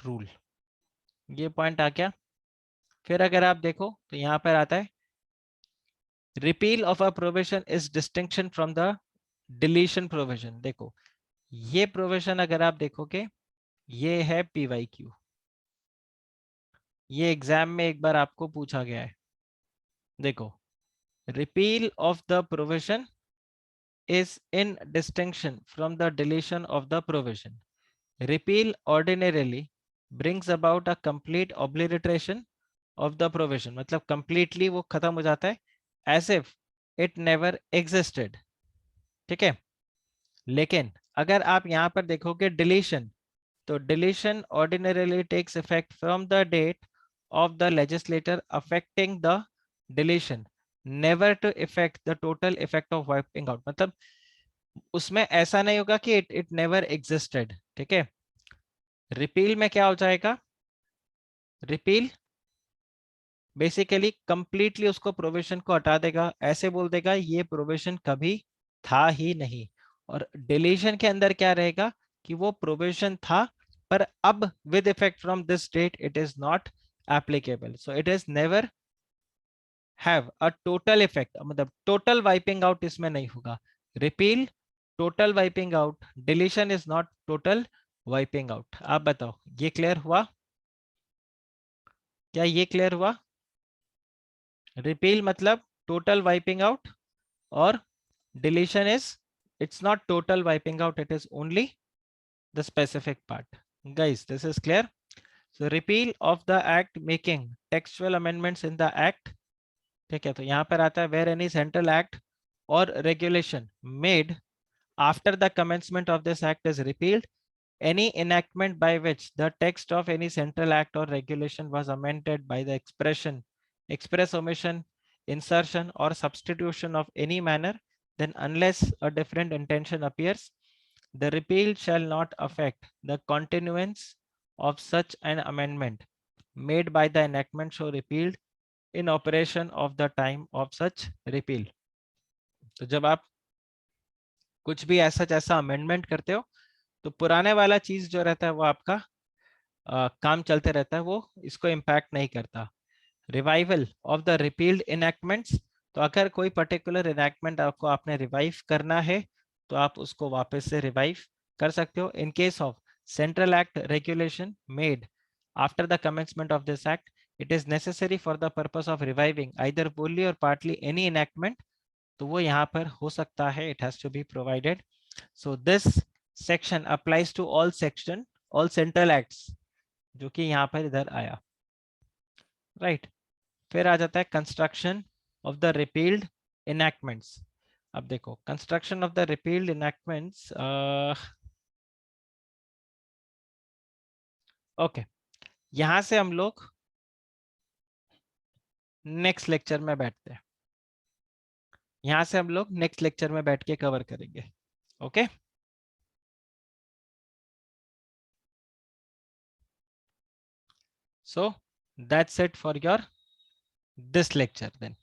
Speaker 1: rule. ये point आ गया। फिर अगर आप देखो तो यहाँ पर आता है repeal of a provision is distinction from the deletion provision। देखो ये provision अगर आप देखोगे ये है PYQ, ये एग्जाम में एक बार आपको पूछा गया है। देखो repeal of the provision is in distinction from the deletion of the provision. Repeal ordinarily brings about a complete obliteration of the provision, मतलब completely वो खत्म हो जाता है, as if it never existed। ठीक है, लेकिन अगर आप यहाँ पर देखोगे deletion, तो deletion ordinarily takes effect from the date of the legislator affecting the deletion, never to affect the total effect of wiping out। मतलब उसमें ऐसा नहीं होगा कि इट नेवर एग्जिस्टेड। ठीक है, रिपील में क्या हो जाएगा, रिपील बेसिकली कंप्लीटली उसको प्रोविजन को हटा देगा, ऐसे बोल देगा ये प्रोविजन कभी था ही नहीं। और डिलीशन के अंदर क्या रहेगा कि वो प्रोविजन था पर अब with effect from this date it is not applicable, so it is never have a total effect, मतलब टोटल वाइपिंग आउट इसमें नहीं होगा। Repeal total wiping out, deletion is not total wiping out. आप बताओ ये क्लियर हुआ, क्या ये क्लियर हुआ? रिपील मतलब टोटल वाइपिंग आउट और deletion is it's not total wiping out, it is only the specific part. Guys this is clear. So repeal of the act making textual amendments in the act. ठीक है, तो यहाँ पर आता है where any central act or regulation made after the commencement of this act is repealed, any enactment by which the text of any central act or regulation was amended by the express omission, insertion or substitution of any manner, then unless a different intention appears, the repeal shall not affect the continuance of such an amendment made by the enactment so repealed in operation of the time of such repeal। तो जब आप कुछ भी ऐसा जैसा amendment करते हो तो पुराने वाला चीज जो रहता है वो आपका काम चलते रहता है, वो इसको इम्पैक्ट नहीं करता। रिवाइवल ऑफ द रिपील्ड इनैक्टमेंट्स, तो अगर कोई पर्टिकुलर इनैक्टमेंट आपको आपने रिवाइव करना है तो आप उसको वापस से रिवाइव कर सकते हो। In case of central act regulation made after the commencement of this act, it is necessary for the purpose of reviving either fully और पार्टली एनी इनैक्टमेंट, तो वो यहाँ पर हो सकता है, it has to be provided. So this section applies to all section all central acts, जो कि यहाँ पर इधर आया, राइट। फिर आ जाता है construction of the repealed enactments. अब देखो construction of the repealed enactments, okay, यहां से हम लोग नेक्स्ट लेक्चर में बैठते हैं, यहां से हम लोग नेक्स्ट लेक्चर में बैठ के कवर करेंगे। Okay, so that's it for your this lecture then।